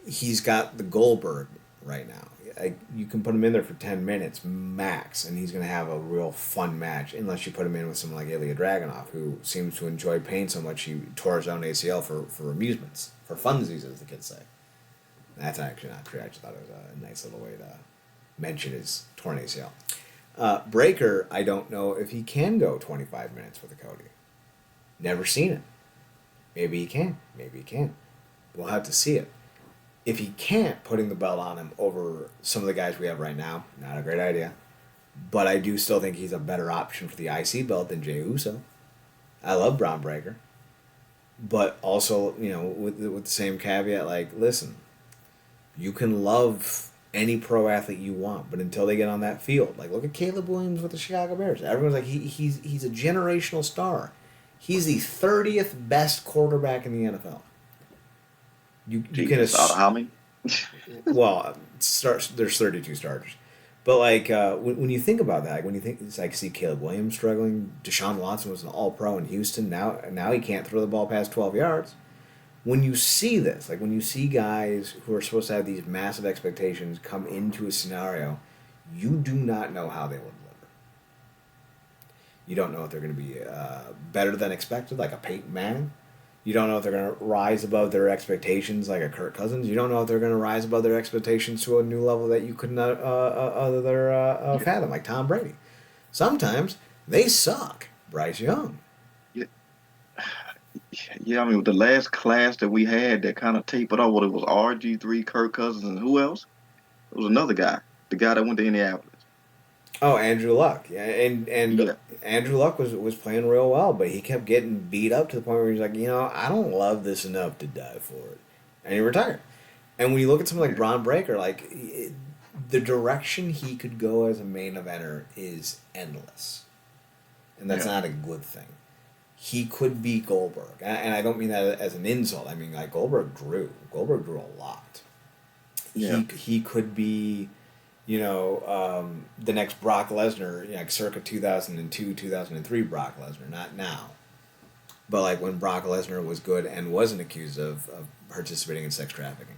he's got the Goldberg right now. You can put him in there for 10 minutes max, and he's going to have a real fun match, unless you put him in with someone like Ilya Dragunov, who seems to enjoy pain so much he tore his own ACL for amusements, for funsies, as the kids say. That's actually not true. I just thought it was a nice little way to mention his torn ACL. Breaker, I don't know if he can go 25 minutes with a Cody. Never seen it. Maybe he can. Maybe he can't. We'll have to see it. If he can't, putting the belt on him over some of the guys we have right now, not a great idea. But I do still think he's a better option for the IC belt than Jey Uso. I love Braun Breaker. But also, with the same caveat, like, listen, you can love any pro athlete you want, but until they get on that field, like, look at Caleb Williams with the Chicago Bears. Everyone's like, he's a generational star. He's the 30th best quarterback in the NFL. You can Jesus, out of how many? well, there's 32 starters, but like when you think about that, like when you think it's like see Caleb Williams struggling, Deshaun Watson was an All Pro in Houston. Now he can't throw the ball past 12 yards. When you see this, like when you see guys who are supposed to have these massive expectations come into a scenario, you do not know how they will deliver. You don't know if they're going to be better than expected, like a Peyton Manning. You don't know if they're going to rise above their expectations like a Kirk Cousins. You don't know if they're going to rise above their expectations to a new level that you couldn't fathom, like Tom Brady. Sometimes they suck. Bryce Young. Yeah, yeah. I mean, with the last class that we had that kind of tapered off, what it was RG3, Kirk Cousins, and who else? It was another guy, the guy that went to Indianapolis. Oh, Andrew Luck. Yeah, and Yeah, Andrew Luck was playing real well, but he kept getting beat up to the point where he's like, I don't love this enough to die for it, and he retired. And when you look at someone like Braun Breaker, like the direction he could go as a main eventer is endless, and that's yeah, not a good thing. He could be Goldberg, and I don't mean that as an insult. I mean like Goldberg grew. Goldberg grew a lot. yeah, He could be the next Brock Lesnar, like circa 2002, 2003 Brock Lesnar, not now. But like when Brock Lesnar was good and wasn't accused of participating in sex trafficking.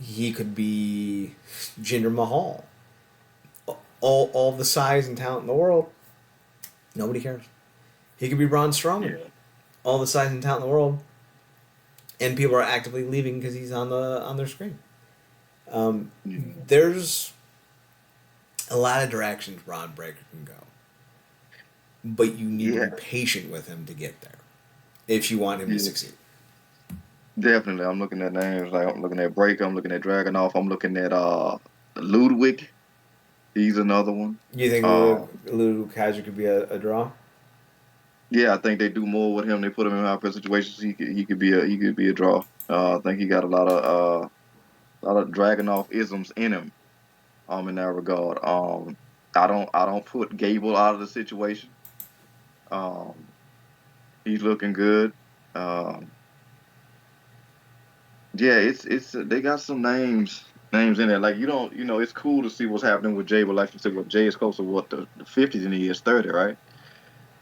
He could be Jinder Mahal. All the size and talent in the world, nobody cares. He could be Braun Strowman. yeah. All the size and talent in the world, and people are actively leaving because he's on their screen. Yeah. There's a lot of directions Ron Breaker can go, but you need to Yeah. be patient with him to get there if you want him to Yeah. succeed. Definitely. I'm looking at names like I'm looking at Breaker. I'm looking at Dragonoff. I'm looking at Ludwig. He's another one. You think Lulu Kaiser could be a draw? Yeah, I think they do more with him. They put him in high pressure situations. He could be a draw. I think he got a lot of Dragonoff isms in him. In that regard. I don't put Gable out of the situation. Um, he's looking good. Um, yeah, it's they got some names in there. Like it's cool to see what's happening with Jay. But like you said, what Jay is close to what the 50s and he is 30, right?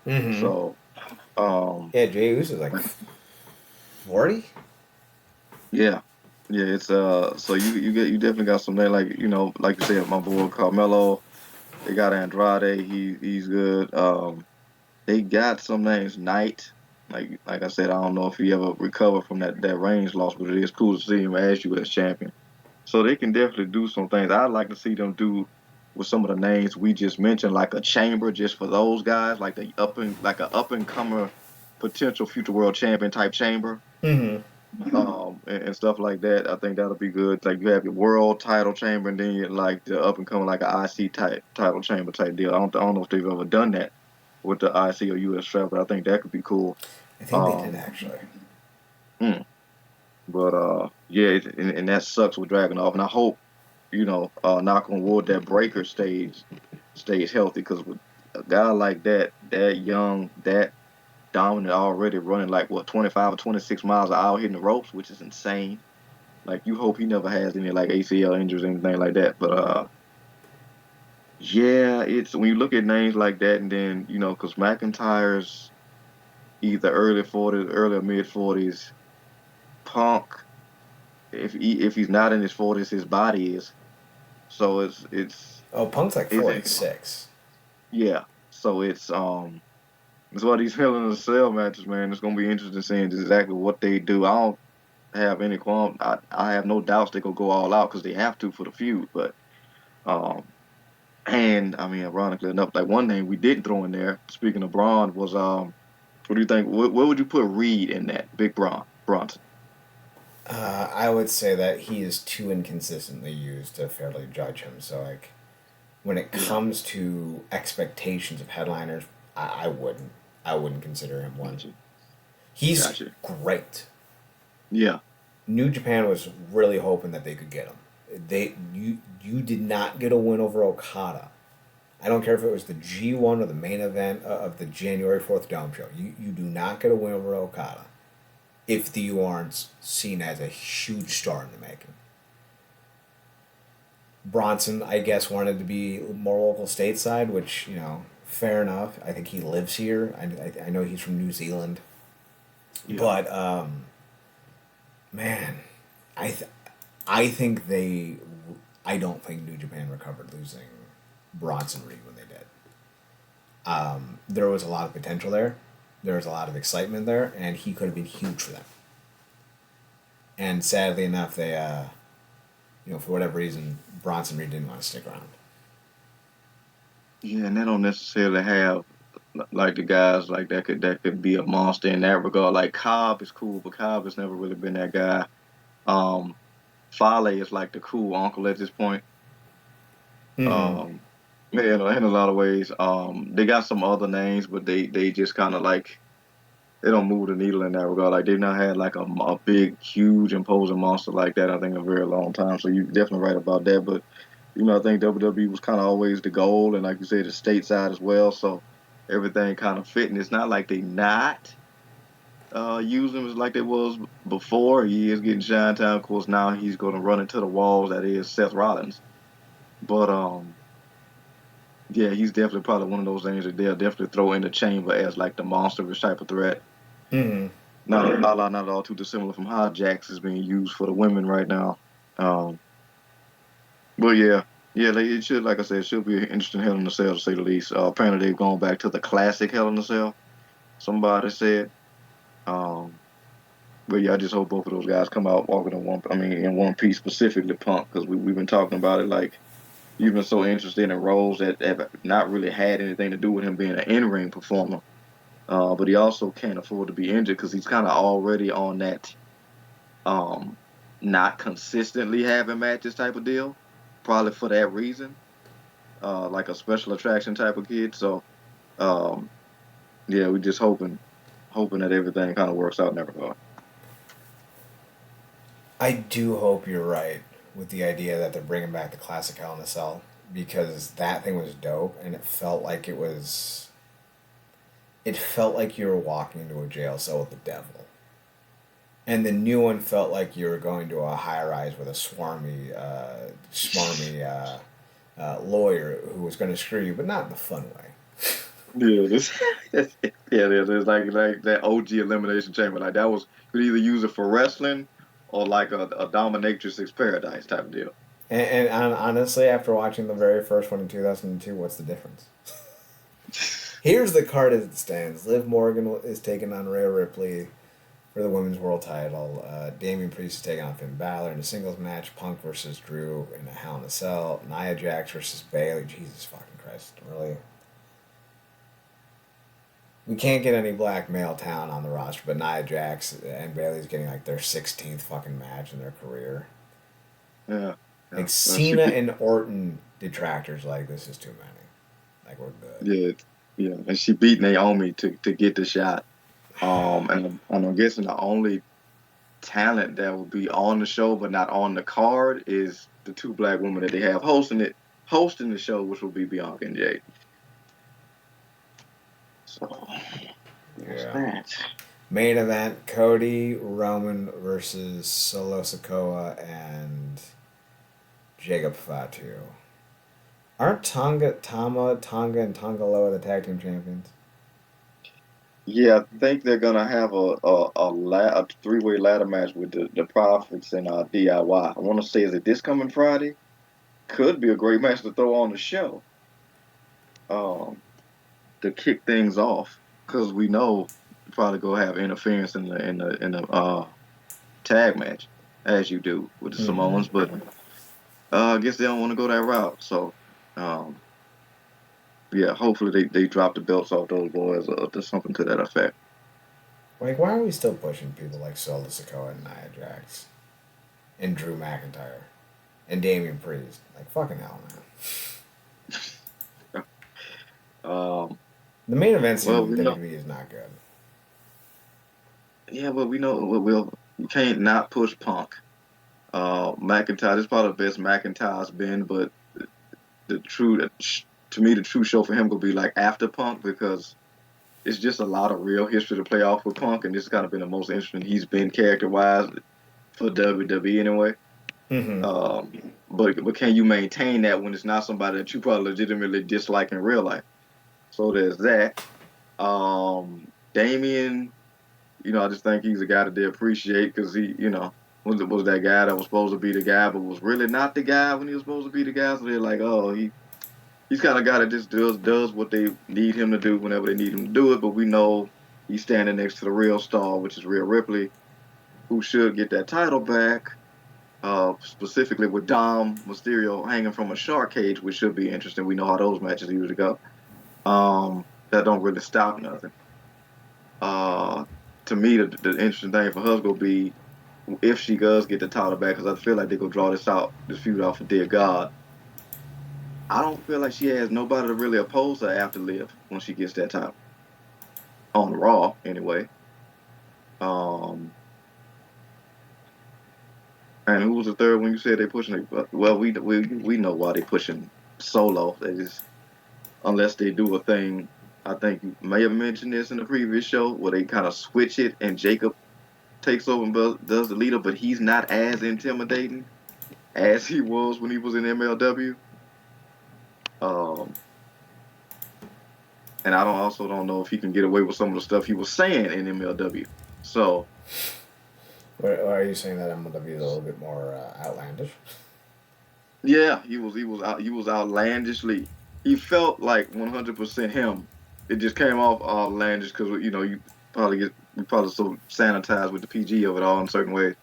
Mm-hmm. So um, Yeah, Jey Uso is like 40. yeah, yeah. It's so you definitely got some there. Like like you said, my boy Carmelo. They got Andrade. He's good. They got some names. Knight. Like I said, I don't know if he ever recovered from that range loss, but it is cool to see him as U.S. champion. So they can definitely do some things. I'd like to see them do with some of the names we just mentioned, like a chamber just for those guys, like a up and comer potential future world champion type chamber, Mm-hmm. and stuff like that. I think that'll be good. Like you have your world title chamber, and then you like the up and coming like a IC type title chamber type deal. I don't know if they've ever done that with the IC or US strap, but I think that could be cool. I think they did Um, actually. mm, but yeah, and that sucks with Dragunov, and I hope knock on wood that Breaker stays healthy because with a guy like that young, that dominant already running like what 25 or 26 miles an hour hitting the ropes, which is insane. Like you hope he never has any like ACL injuries or anything like that. But yeah, it's when you look at names like that, and then because McIntyre's either early 40s, early or mid 40s. Punk, if he's not in his 40s, his body is. So Oh, Punk's like it's 46. yeah. So it's why these Hell in a Cell matches, man. It's gonna be interesting seeing just exactly what they do. I don't have any qualm. I have no doubts they gonna go all out because they have to for the feud. But um, and I mean, ironically enough, like one name we didn't throw in there. Speaking of Braun, was what do you think? Where would you put Reed in that? Big Bronson. I would say that he is too inconsistently used to fairly judge him. So, like, when it Yeah, comes to expectations of headliners, I wouldn't. I wouldn't consider him one. gotcha, He's gotcha. great. Yeah, New Japan was really hoping that they could get him. You did not get a win over Okada. I don't care if it was the G1 or the main event of the January 4th Dome show. You do not get a win over Okada if you aren't seen as a huge star in the making. Bronson, I guess, wanted to be more local stateside, which, fair enough. I think he lives here. I know he's from New Zealand. yeah. But, man, I, th- I think they. I don't think New Japan recovered losing Bronson Reed when they did. There was a lot of potential there. There was a lot of excitement there, and he could have been huge for them. And sadly enough, they, for whatever reason, Bronson Reed didn't want to stick around. Yeah, and they don't necessarily have like the guys like that could be a monster in that regard. Like Cobb is cool, but Cobb has never really been that guy. Um, Fale is like the cool uncle at this point. Mm-hmm. Um, yeah, in a lot of ways. They got some other names, but they just kind of like they don't move the needle in that regard. Like they've not had like a big, huge, imposing monster like that. I think in a very long time. So you're definitely right about that. But I think WWE was kind of always the goal, and like you said, the stateside as well. So everything kind of fit, and it's not like they not using him as like they was before. He is getting shine time. Of course, now he's going to run into the walls. That is Seth Rollins, but yeah, he's definitely probably one of those things that they'll definitely throw in the chamber as like the monstrous type of threat. Mm-hmm. Not at all too dissimilar from how Jax is being used for the women right now. Um, but yeah, yeah, it should, like I said, it should be an interesting Hell in a Cell to say the least. Apparently, they've gone back to the classic Hell in a Cell. Somebody said, um, But yeah, I just hope both of those guys come out walking in one. I mean, in one piece, specifically Punk, because we've been talking about it. Like you've been so interested in roles that have not really had anything to do with him being an in-ring performer. But he also can't afford to be injured because he's kind of already on that um, not consistently having matches type of deal. Probably for that reason, like a special attraction type of kid. So um, yeah, we just hoping that everything kind of works out in that regard. I do hope you're right with the idea that they're bringing back the classic Hell in a Cell because that thing was dope and it felt like it was. It felt like you were walking into a jail cell with the devil. And the new one felt like you were going to a high rise with a smarmy lawyer who was going to screw you, but not in the fun way. Yeah, this, yeah, there's like that OG elimination chamber. Like that was you could either use it for wrestling or like a dominatrix's paradise type of deal. And honestly, after watching the very first one in 2002, what's the difference? Here's the card as it stands. Liv Morgan is taking on Rhea Ripley for the women's world title. Damian Priest is taking on Finn Balor in a singles match. Punk versus Drew in a Hell in a Cell. Nia Jax versus Bayley. Jesus fucking Christ, really? We can't get any black male talent on the roster, but Nia Jax and Bayley's getting like their 16th fucking match in their career. Yeah, yeah. Like Cena and Orton detractors, like this is too many. Like we're good. Yeah, yeah, and she beat Naomi to get the shot. And I'm guessing the only talent that will be on the show but not on the card is the two black women that they have hosting the show, which will be Bianca and Jade. So there's Yeah. that. Main event: Cody Roman versus Solo Sikoa and Jacob Fatu. Aren't Tonga, and Tongaloa the tag team champions? Yeah, I think they're gonna have a three-way ladder match with the Profits and DIY. I want to say, is it this coming Friday? Could be a great match to throw on the show. Um, to kick things off, because we know you probably go have interference in the tag match, as you do with the Mm-hmm. Samoans, but I guess they don't want to go that route. So, um, yeah, hopefully they drop the belts off those boys or something to that effect. Like, why are we still pushing people like Solo Sikoa and Nia Jax and Drew McIntyre and Damian Priest? Like, fucking hell, man. Um, The main event scene well, in we know, WWE is not good. yeah, well, we know we'll you can't not push Punk. McIntyre, this is probably the best McIntyre's been, but the true to me the true show for him will be like after Punk because it's just a lot of real history to play off with Punk, and this has kind of been the most interesting he's been character wise for WWE anyway. Mm-hmm. But can you maintain that when it's not somebody that you probably legitimately dislike in real life? So there's that. Damien, I just think he's a guy that they appreciate because he, was that guy that was supposed to be the guy, but was really not the guy when he was supposed to be the guy. So they're like, oh, he's kind of guy that just does what they need him to do whenever they need him to do it. But we know he's standing next to the real star, which is Rhea Ripley, who should get that title back. Specifically with Dom Mysterio hanging from a shark cage, which should be interesting. We know how those matches usually go. That don't really stop nothing. Uh, to me, the interesting thing for her will be if she does get the title back, because I feel like they go draw this feud out for Dear God. I don't feel like she has nobody to really oppose her after Liv when she gets that title on Raw anyway. Um, and who was the third one you said they pushing it? Well, we know why they pushing Solo. They just unless they do a thing. I think you may have mentioned this in the previous show where they kind of switch it and Jacob takes over and does the leader, but he's not as intimidating as he was when he was in MLW. Um, and I don't know if he can get away with some of the stuff he was saying in MLW. So Or are you saying that MLW is a little bit more outlandish? yeah, he was outlandishly. He felt like 100% him. It just came off outlandish because you probably get we probably so sanitized with the PG of it all in certain ways.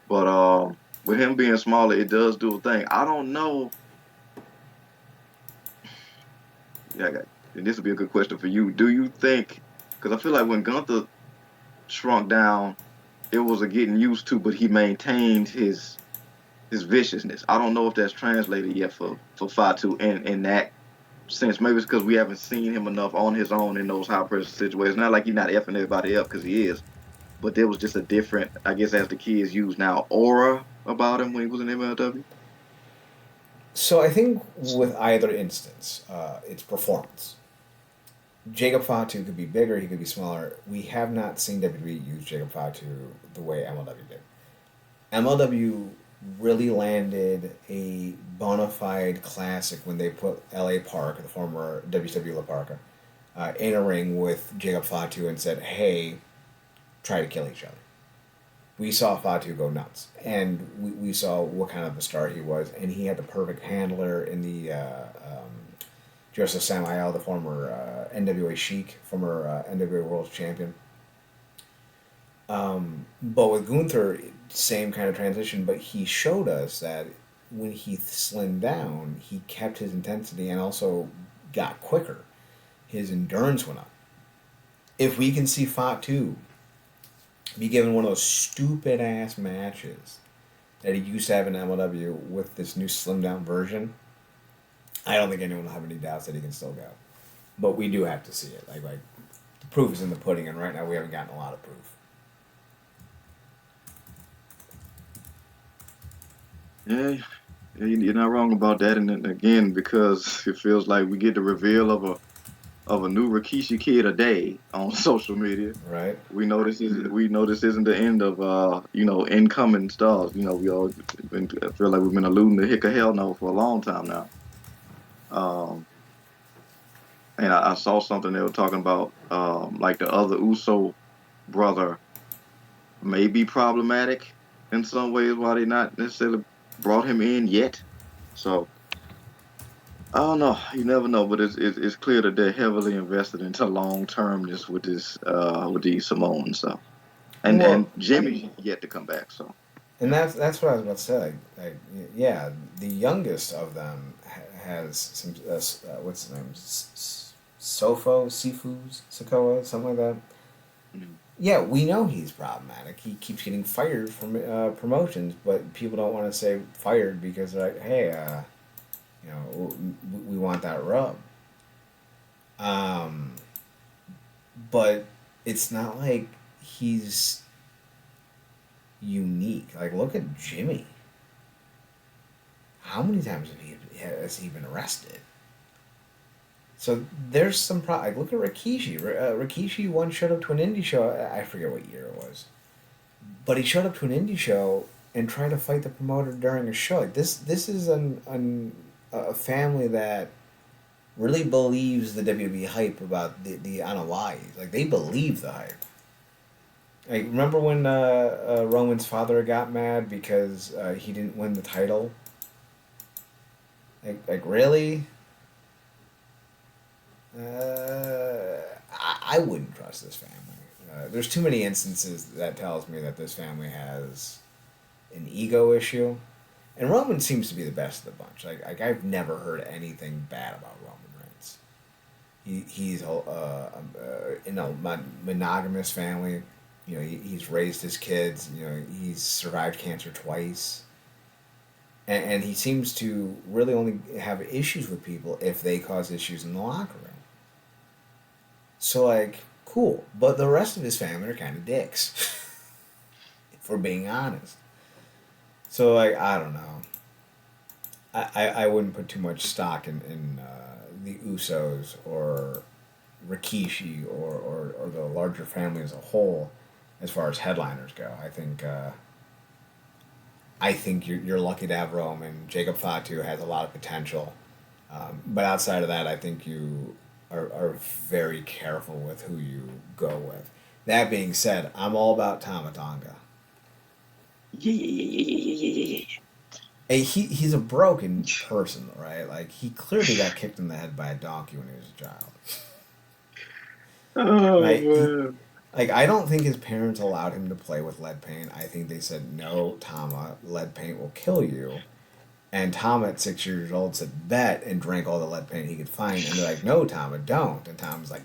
But with him being smaller, it does do a thing. I don't know. Yeah, and this would be a good question for you. Do you think? Because I feel like when Gunther shrunk down, it was a getting used to, but he maintained his viciousness. I don't know if that's translated yet for Fatu in that sense. Maybe it's because we haven't seen him enough on his own in those high pressure situations. Not like he's not effing everybody up because he is, but there was just a different, I guess, as the kids use now, aura about him when he was in MLW. So I think with either instance, it's performance. Jacob Fatu could be bigger, he could be smaller. We have not seen WWE use Jacob Fatu the way MLW did. MLW really landed a bona fide classic when they put L.A. Park, the former WCW La Parka, in a ring with Jacob Fatu and said, hey, try to kill each other. We saw Fatu go nuts, and we saw what kind of a star he was, and he had the perfect handler in the Joseph Samael, the former NWA Sheik, former NWA World Champion. But with Gunther, same kind of transition, but he showed us that when he slimmed down, he kept his intensity and also got quicker. His endurance went up. If we can see Fatu be given one of those stupid ass matches that he used to have in MLW with this new slimmed down version, I don't think anyone will have any doubts that he can still go. But we do have to see it. Like the proof is in the pudding, and right now we haven't gotten a lot of proof. Yeah, you're not wrong about that. And then again, because it feels like we get the reveal of a new Rikishi kid a day on social media. Right? We know this isn't the end of incoming stars. We all feel like we've been alluding to Hick or Hell No for a long time now. Um, and I saw something they were talking about, like the other Uso brother may be problematic in some ways, why they not necessarily brought him in yet. So I don't know. You never know, but it's clear that they're heavily invested into long termness with this with these Samoans. So Well, and Jimmy's yet to come back. So and that's what I was about to say. Yeah, the youngest of them has some what's his name, Sofo, Sifu's, Sokoa, something like that. mm, Yeah, we know he's problematic. He keeps getting fired from promotions, but people don't want to say fired because they're like, hey, we want that rub. Um, but it's not like he's unique. Like, look at Jimmy. How many times has he been arrested? So there's some like look at Rikishi. Rikishi once showed up to an indie show. I forget what year it was, but he showed up to an indie show and tried to fight the promoter during a show. Like this is a family that really believes the WWE hype about the Anoa'i. Like they believe the hype. Like remember when Roman's father got mad because he didn't win the title? Like really? I wouldn't trust this family. There's too many instances that tells me that this family has an ego issue, and Roman seems to be the best of the bunch. Like I've never heard anything bad about Roman Reigns. He's in a monogamous family. He's raised his kids. He's survived cancer twice. And he seems to really only have issues with people if they cause issues in the locker room. So, like, cool. But the rest of his family are kind of dicks, if we're being honest. So, like, I don't know. I wouldn't put too much stock in the Usos or Rikishi or the larger family as a whole as far as headliners go. I think you're lucky to have Roman. Jacob Fatu has a lot of potential. But outside of that, I think you are very careful with who you go with. That being said, I'm all about Tama Tonga. yeah. Hey, he's a broken person, right? Like, he clearly got kicked in the head by a donkey when he was a child. Oh Right? man. Like, I don't think his parents allowed him to play with lead paint. I think they said, no, Tama, lead paint will kill you. And Tom, at 6 years old, said, bet, and drank all the lead paint he could find. And they're like, no, Tama, don't. And Tom's like,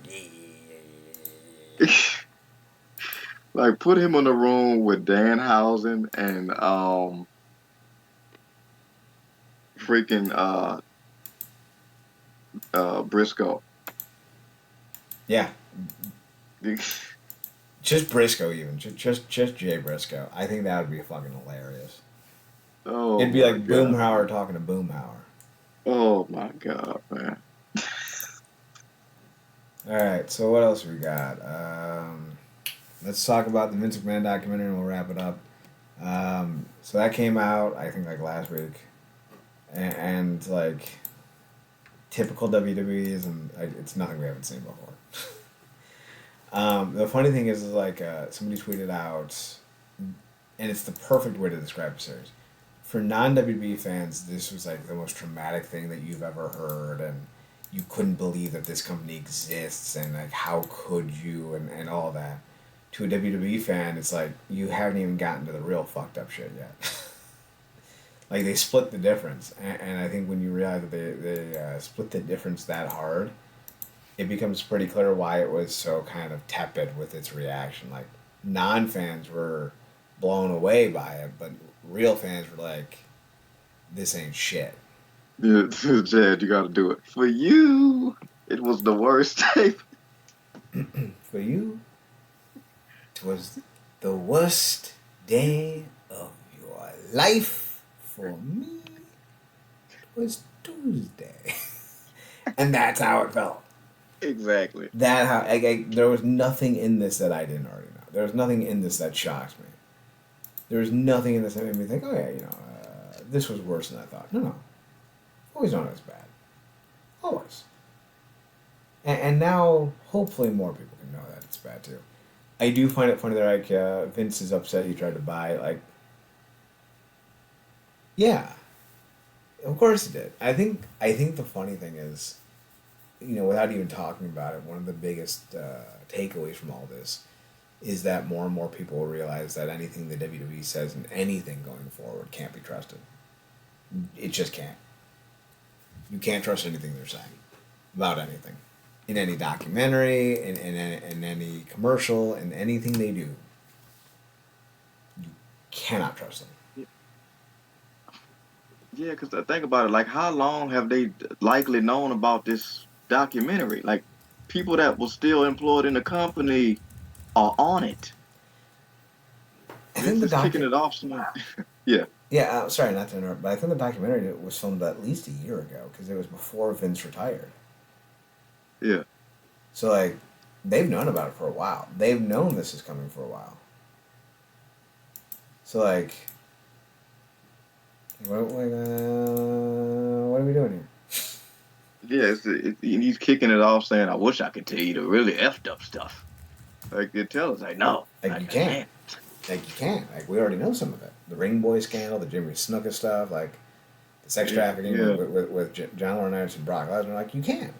yeah. Like put him in a room with Danhausen and freaking Briscoe. Yeah. Just Briscoe, even. Just Jay Briscoe. I think that would be fucking hilarious. Oh It'd be my like god. Boomhauer talking to Boomhauer. Oh my god, man. Alright, so what else we got? Let's talk about the Vince McMahon documentary and we'll wrap it up. So that came out, I think, like last week. And like, typical WWE's, and it's nothing we haven't seen before. The funny thing is like, somebody tweeted out, and it's the perfect way to describe the series. For non WWE fans, this was like the most traumatic thing that you've ever heard, and you couldn't believe that this company exists, and like, how could you, and all that. To a WWE fan, it's like, you haven't even gotten to the real fucked up shit yet. Like, they split the difference, and I think when you realize that they split the difference that hard, it becomes pretty clear why it was so kind of tepid with its reaction. Like, non fans were blown away by it, but real fans were like, "This ain't shit." Yeah, Jed, you got to do it for you. It was the worst tape. For you, it was the worst day of your life. For me, it was Tuesday, and that's how it felt. Exactly. That how there was nothing in this that I didn't already know. There was nothing in this that shocked me. There was nothing in this that made me think, oh yeah, this was worse than I thought. No, always known it was bad, always. And now, hopefully, more people can know that it's bad too. I do find it funny that like Vince is upset he tried to buy it. Like, yeah, of course he did. I think the funny thing is, without even talking about it, one of the biggest takeaways from all this is that more and more people will realize that anything the WWE says and anything going forward can't be trusted. It just can't. You can't trust anything they're saying about anything. In any documentary, in any commercial, in anything they do, you cannot trust them. Yeah, because think about it. Like, how long have they likely known about this documentary? Like, people that were still employed in the company are on it. I think Vince the is kicking docu. it off some. Yeah, Yeah, sorry not to interrupt, but I think the documentary was filmed at least a year ago because it was before Vince retired. yeah. So like, they've known about it for a while. They've known this is coming for a while. So like, what are we doing here? Yeah, he's kicking it off saying, "I wish I could tell you the really effed up stuff." Like they tell us, like, no, Like, you can't. Like, you can't. Like, we already know some of it. The Ring Boy scandal, the Jimmy Snuka stuff, like the sex trafficking Yeah, with John Laurinaitis and Brock Lesnar. Like, you can.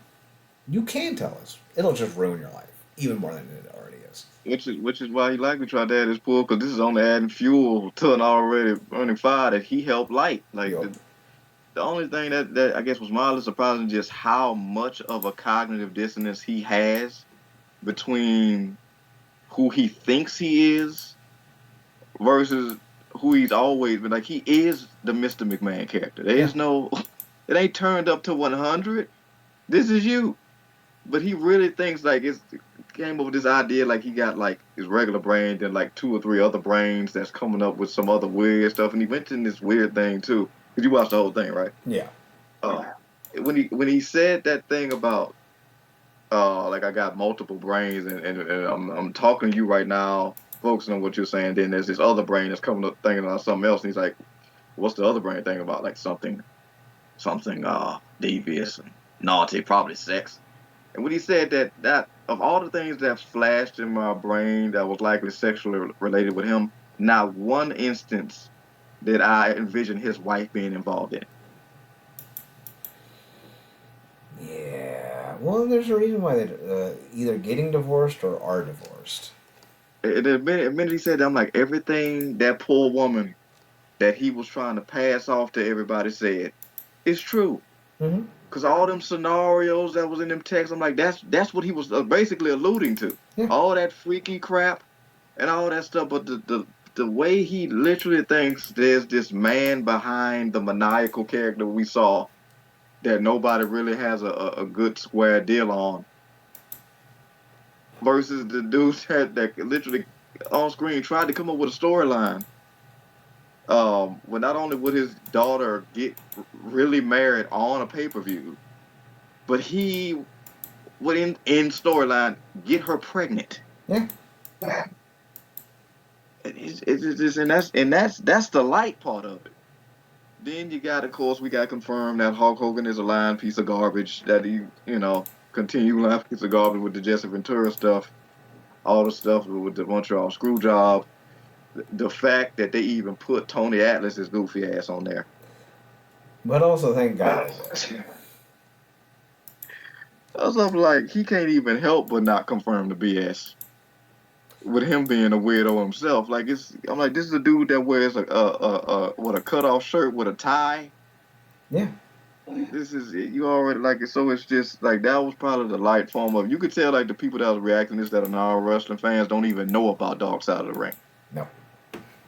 You can tell us. It'll just ruin your life even more than it already is. which is why he likely tried to add his pool because this is only adding fuel to an already burning fire that he helped light. Like Yup. the only thing that I guess was mildly surprising just how much of a cognitive dissonance he has between who he thinks he is versus who he's always been. Like he is the Mr. McMahon character. There Yeah. is no, it ain't turned up to 100. This is you. But he really thinks like it's came up with this idea like he got like his regular brain, then like two or three other brains that's coming up with some other weird stuff. And he mentioned this weird thing too. Cause you watched the whole thing, right? Yeah. Uh, when he said that thing about like I got multiple brains and I'm talking to you right now, focusing on what you're saying. Then there's this other brain that's coming up thinking about something else, and he's like, "What's the other brain thing about? Like something devious and naughty, probably sex." And when he said that of all the things that flashed in my brain that was likely sexually related with him, not one instance did I envision his wife being involved in. Yeah. Well, there's a reason why they're either getting divorced or are divorced. And the minute he said that, I'm like, everything that poor woman that he was trying to pass off to everybody said is true. Mm-hmm. Cause all them scenarios that was in them texts, I'm like, that's what he was basically alluding to. Yeah. All that freaky crap and all that stuff. But the way he literally thinks there's this man behind the maniacal character we saw that nobody really has a good square deal on, versus the dudes that literally on screen tried to come up with a storyline. Well, not only would his daughter get really married on a pay-per-view, but he would in storyline get her pregnant. Yeah. It's just, and that's the light part of it. Then you got, of course, we got confirmed that Hulk Hogan is a lying piece of garbage. That he continue lying piece of garbage with the Jesse Ventura stuff, all the stuff with the Montreal screw job. The fact that they even put Tony Atlas's goofy ass on there. But also, thank God they did. I was up like, he can't even help but not confirm the BS with him being a weirdo himself. Like, I'm like, this is a dude that wears a cutoff shirt with a tie. Yeah. This is you already like it. So it's just like that was probably the light form of. You could tell like the people that was reacting to this that are non wrestling fans don't even know about Dark Side of the Ring. No.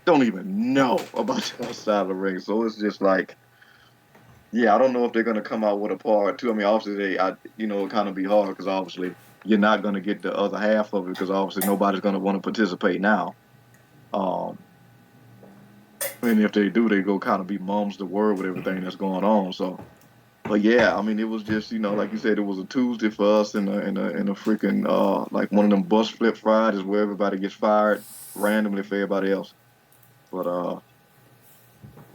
Don't even know about Dark Side of the Ring. So it's just like, yeah, I don't know if they're gonna come out with a part two. I mean, obviously it kind of be hard because obviously you're not gonna get the other half of it because obviously nobody's gonna want to participate now. Um, and if they do, they go kind of be mums the word with everything that's going on. So, but yeah, I mean, it was just like you said, it was a Tuesday for us in a freaking like one of them bus flip Fridays where everybody gets fired randomly for everybody else. But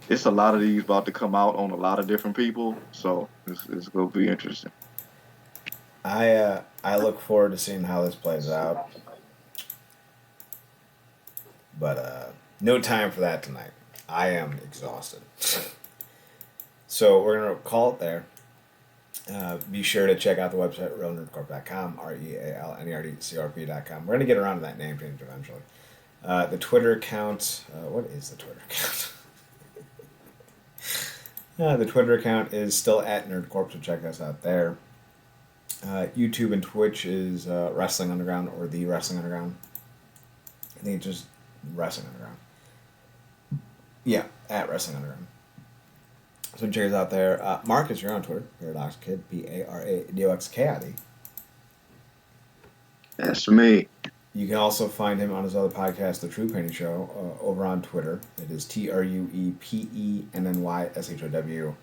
it's a lot of these about to come out on a lot of different people, so it's gonna be interesting. I look forward to seeing how this plays out, but no time for that tonight. I am exhausted. So we're gonna call it there. Be sure to check out the website realnerdcorp.com, realnerdcorp.com. We're gonna get around to that name change eventually. The Twitter account. What is the Twitter account? The Twitter account is still at NerdCorp, so check us out there. YouTube and Twitch is Wrestling Underground or The Wrestling Underground. I think it's just Wrestling Underground. Yeah, at Wrestling Underground. So check us out there. Marcus, you're on Twitter. Paradox Kid, PARADOXKID. That's me. You can also find him on his other podcast, The True Penny Show, over on Twitter. It is TRUEPENNYSHOW.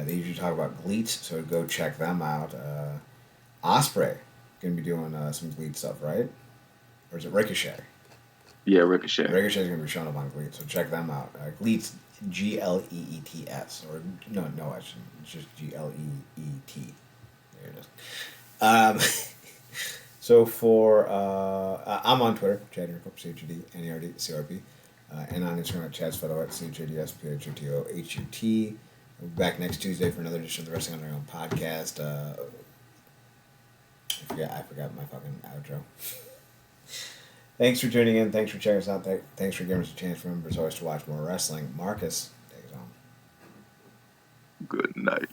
They usually talk about GLEAT, so go check them out. Osprey going to be doing some GLEAT stuff, right? Or is it Ricochet? Yeah, Ricochet. Ricochet's going to be showing up on GLEAT, so check them out. GLEAT's GLEETS, or no, actually, it's just GLEET. There it is. So for I'm on Twitter, Chad Nerdcorp, CHADNERDCRP, and on Instagram at ChadSphoto at CHADSPHUTOHUT. We'll be back next Tuesday for another edition of the Wrestling Underground podcast. I forgot my fucking outro. Thanks for tuning in. Thanks for checking us out. Thanks for giving us a chance. Remember, as always, to watch more wrestling. Marcus, take us on. Good night.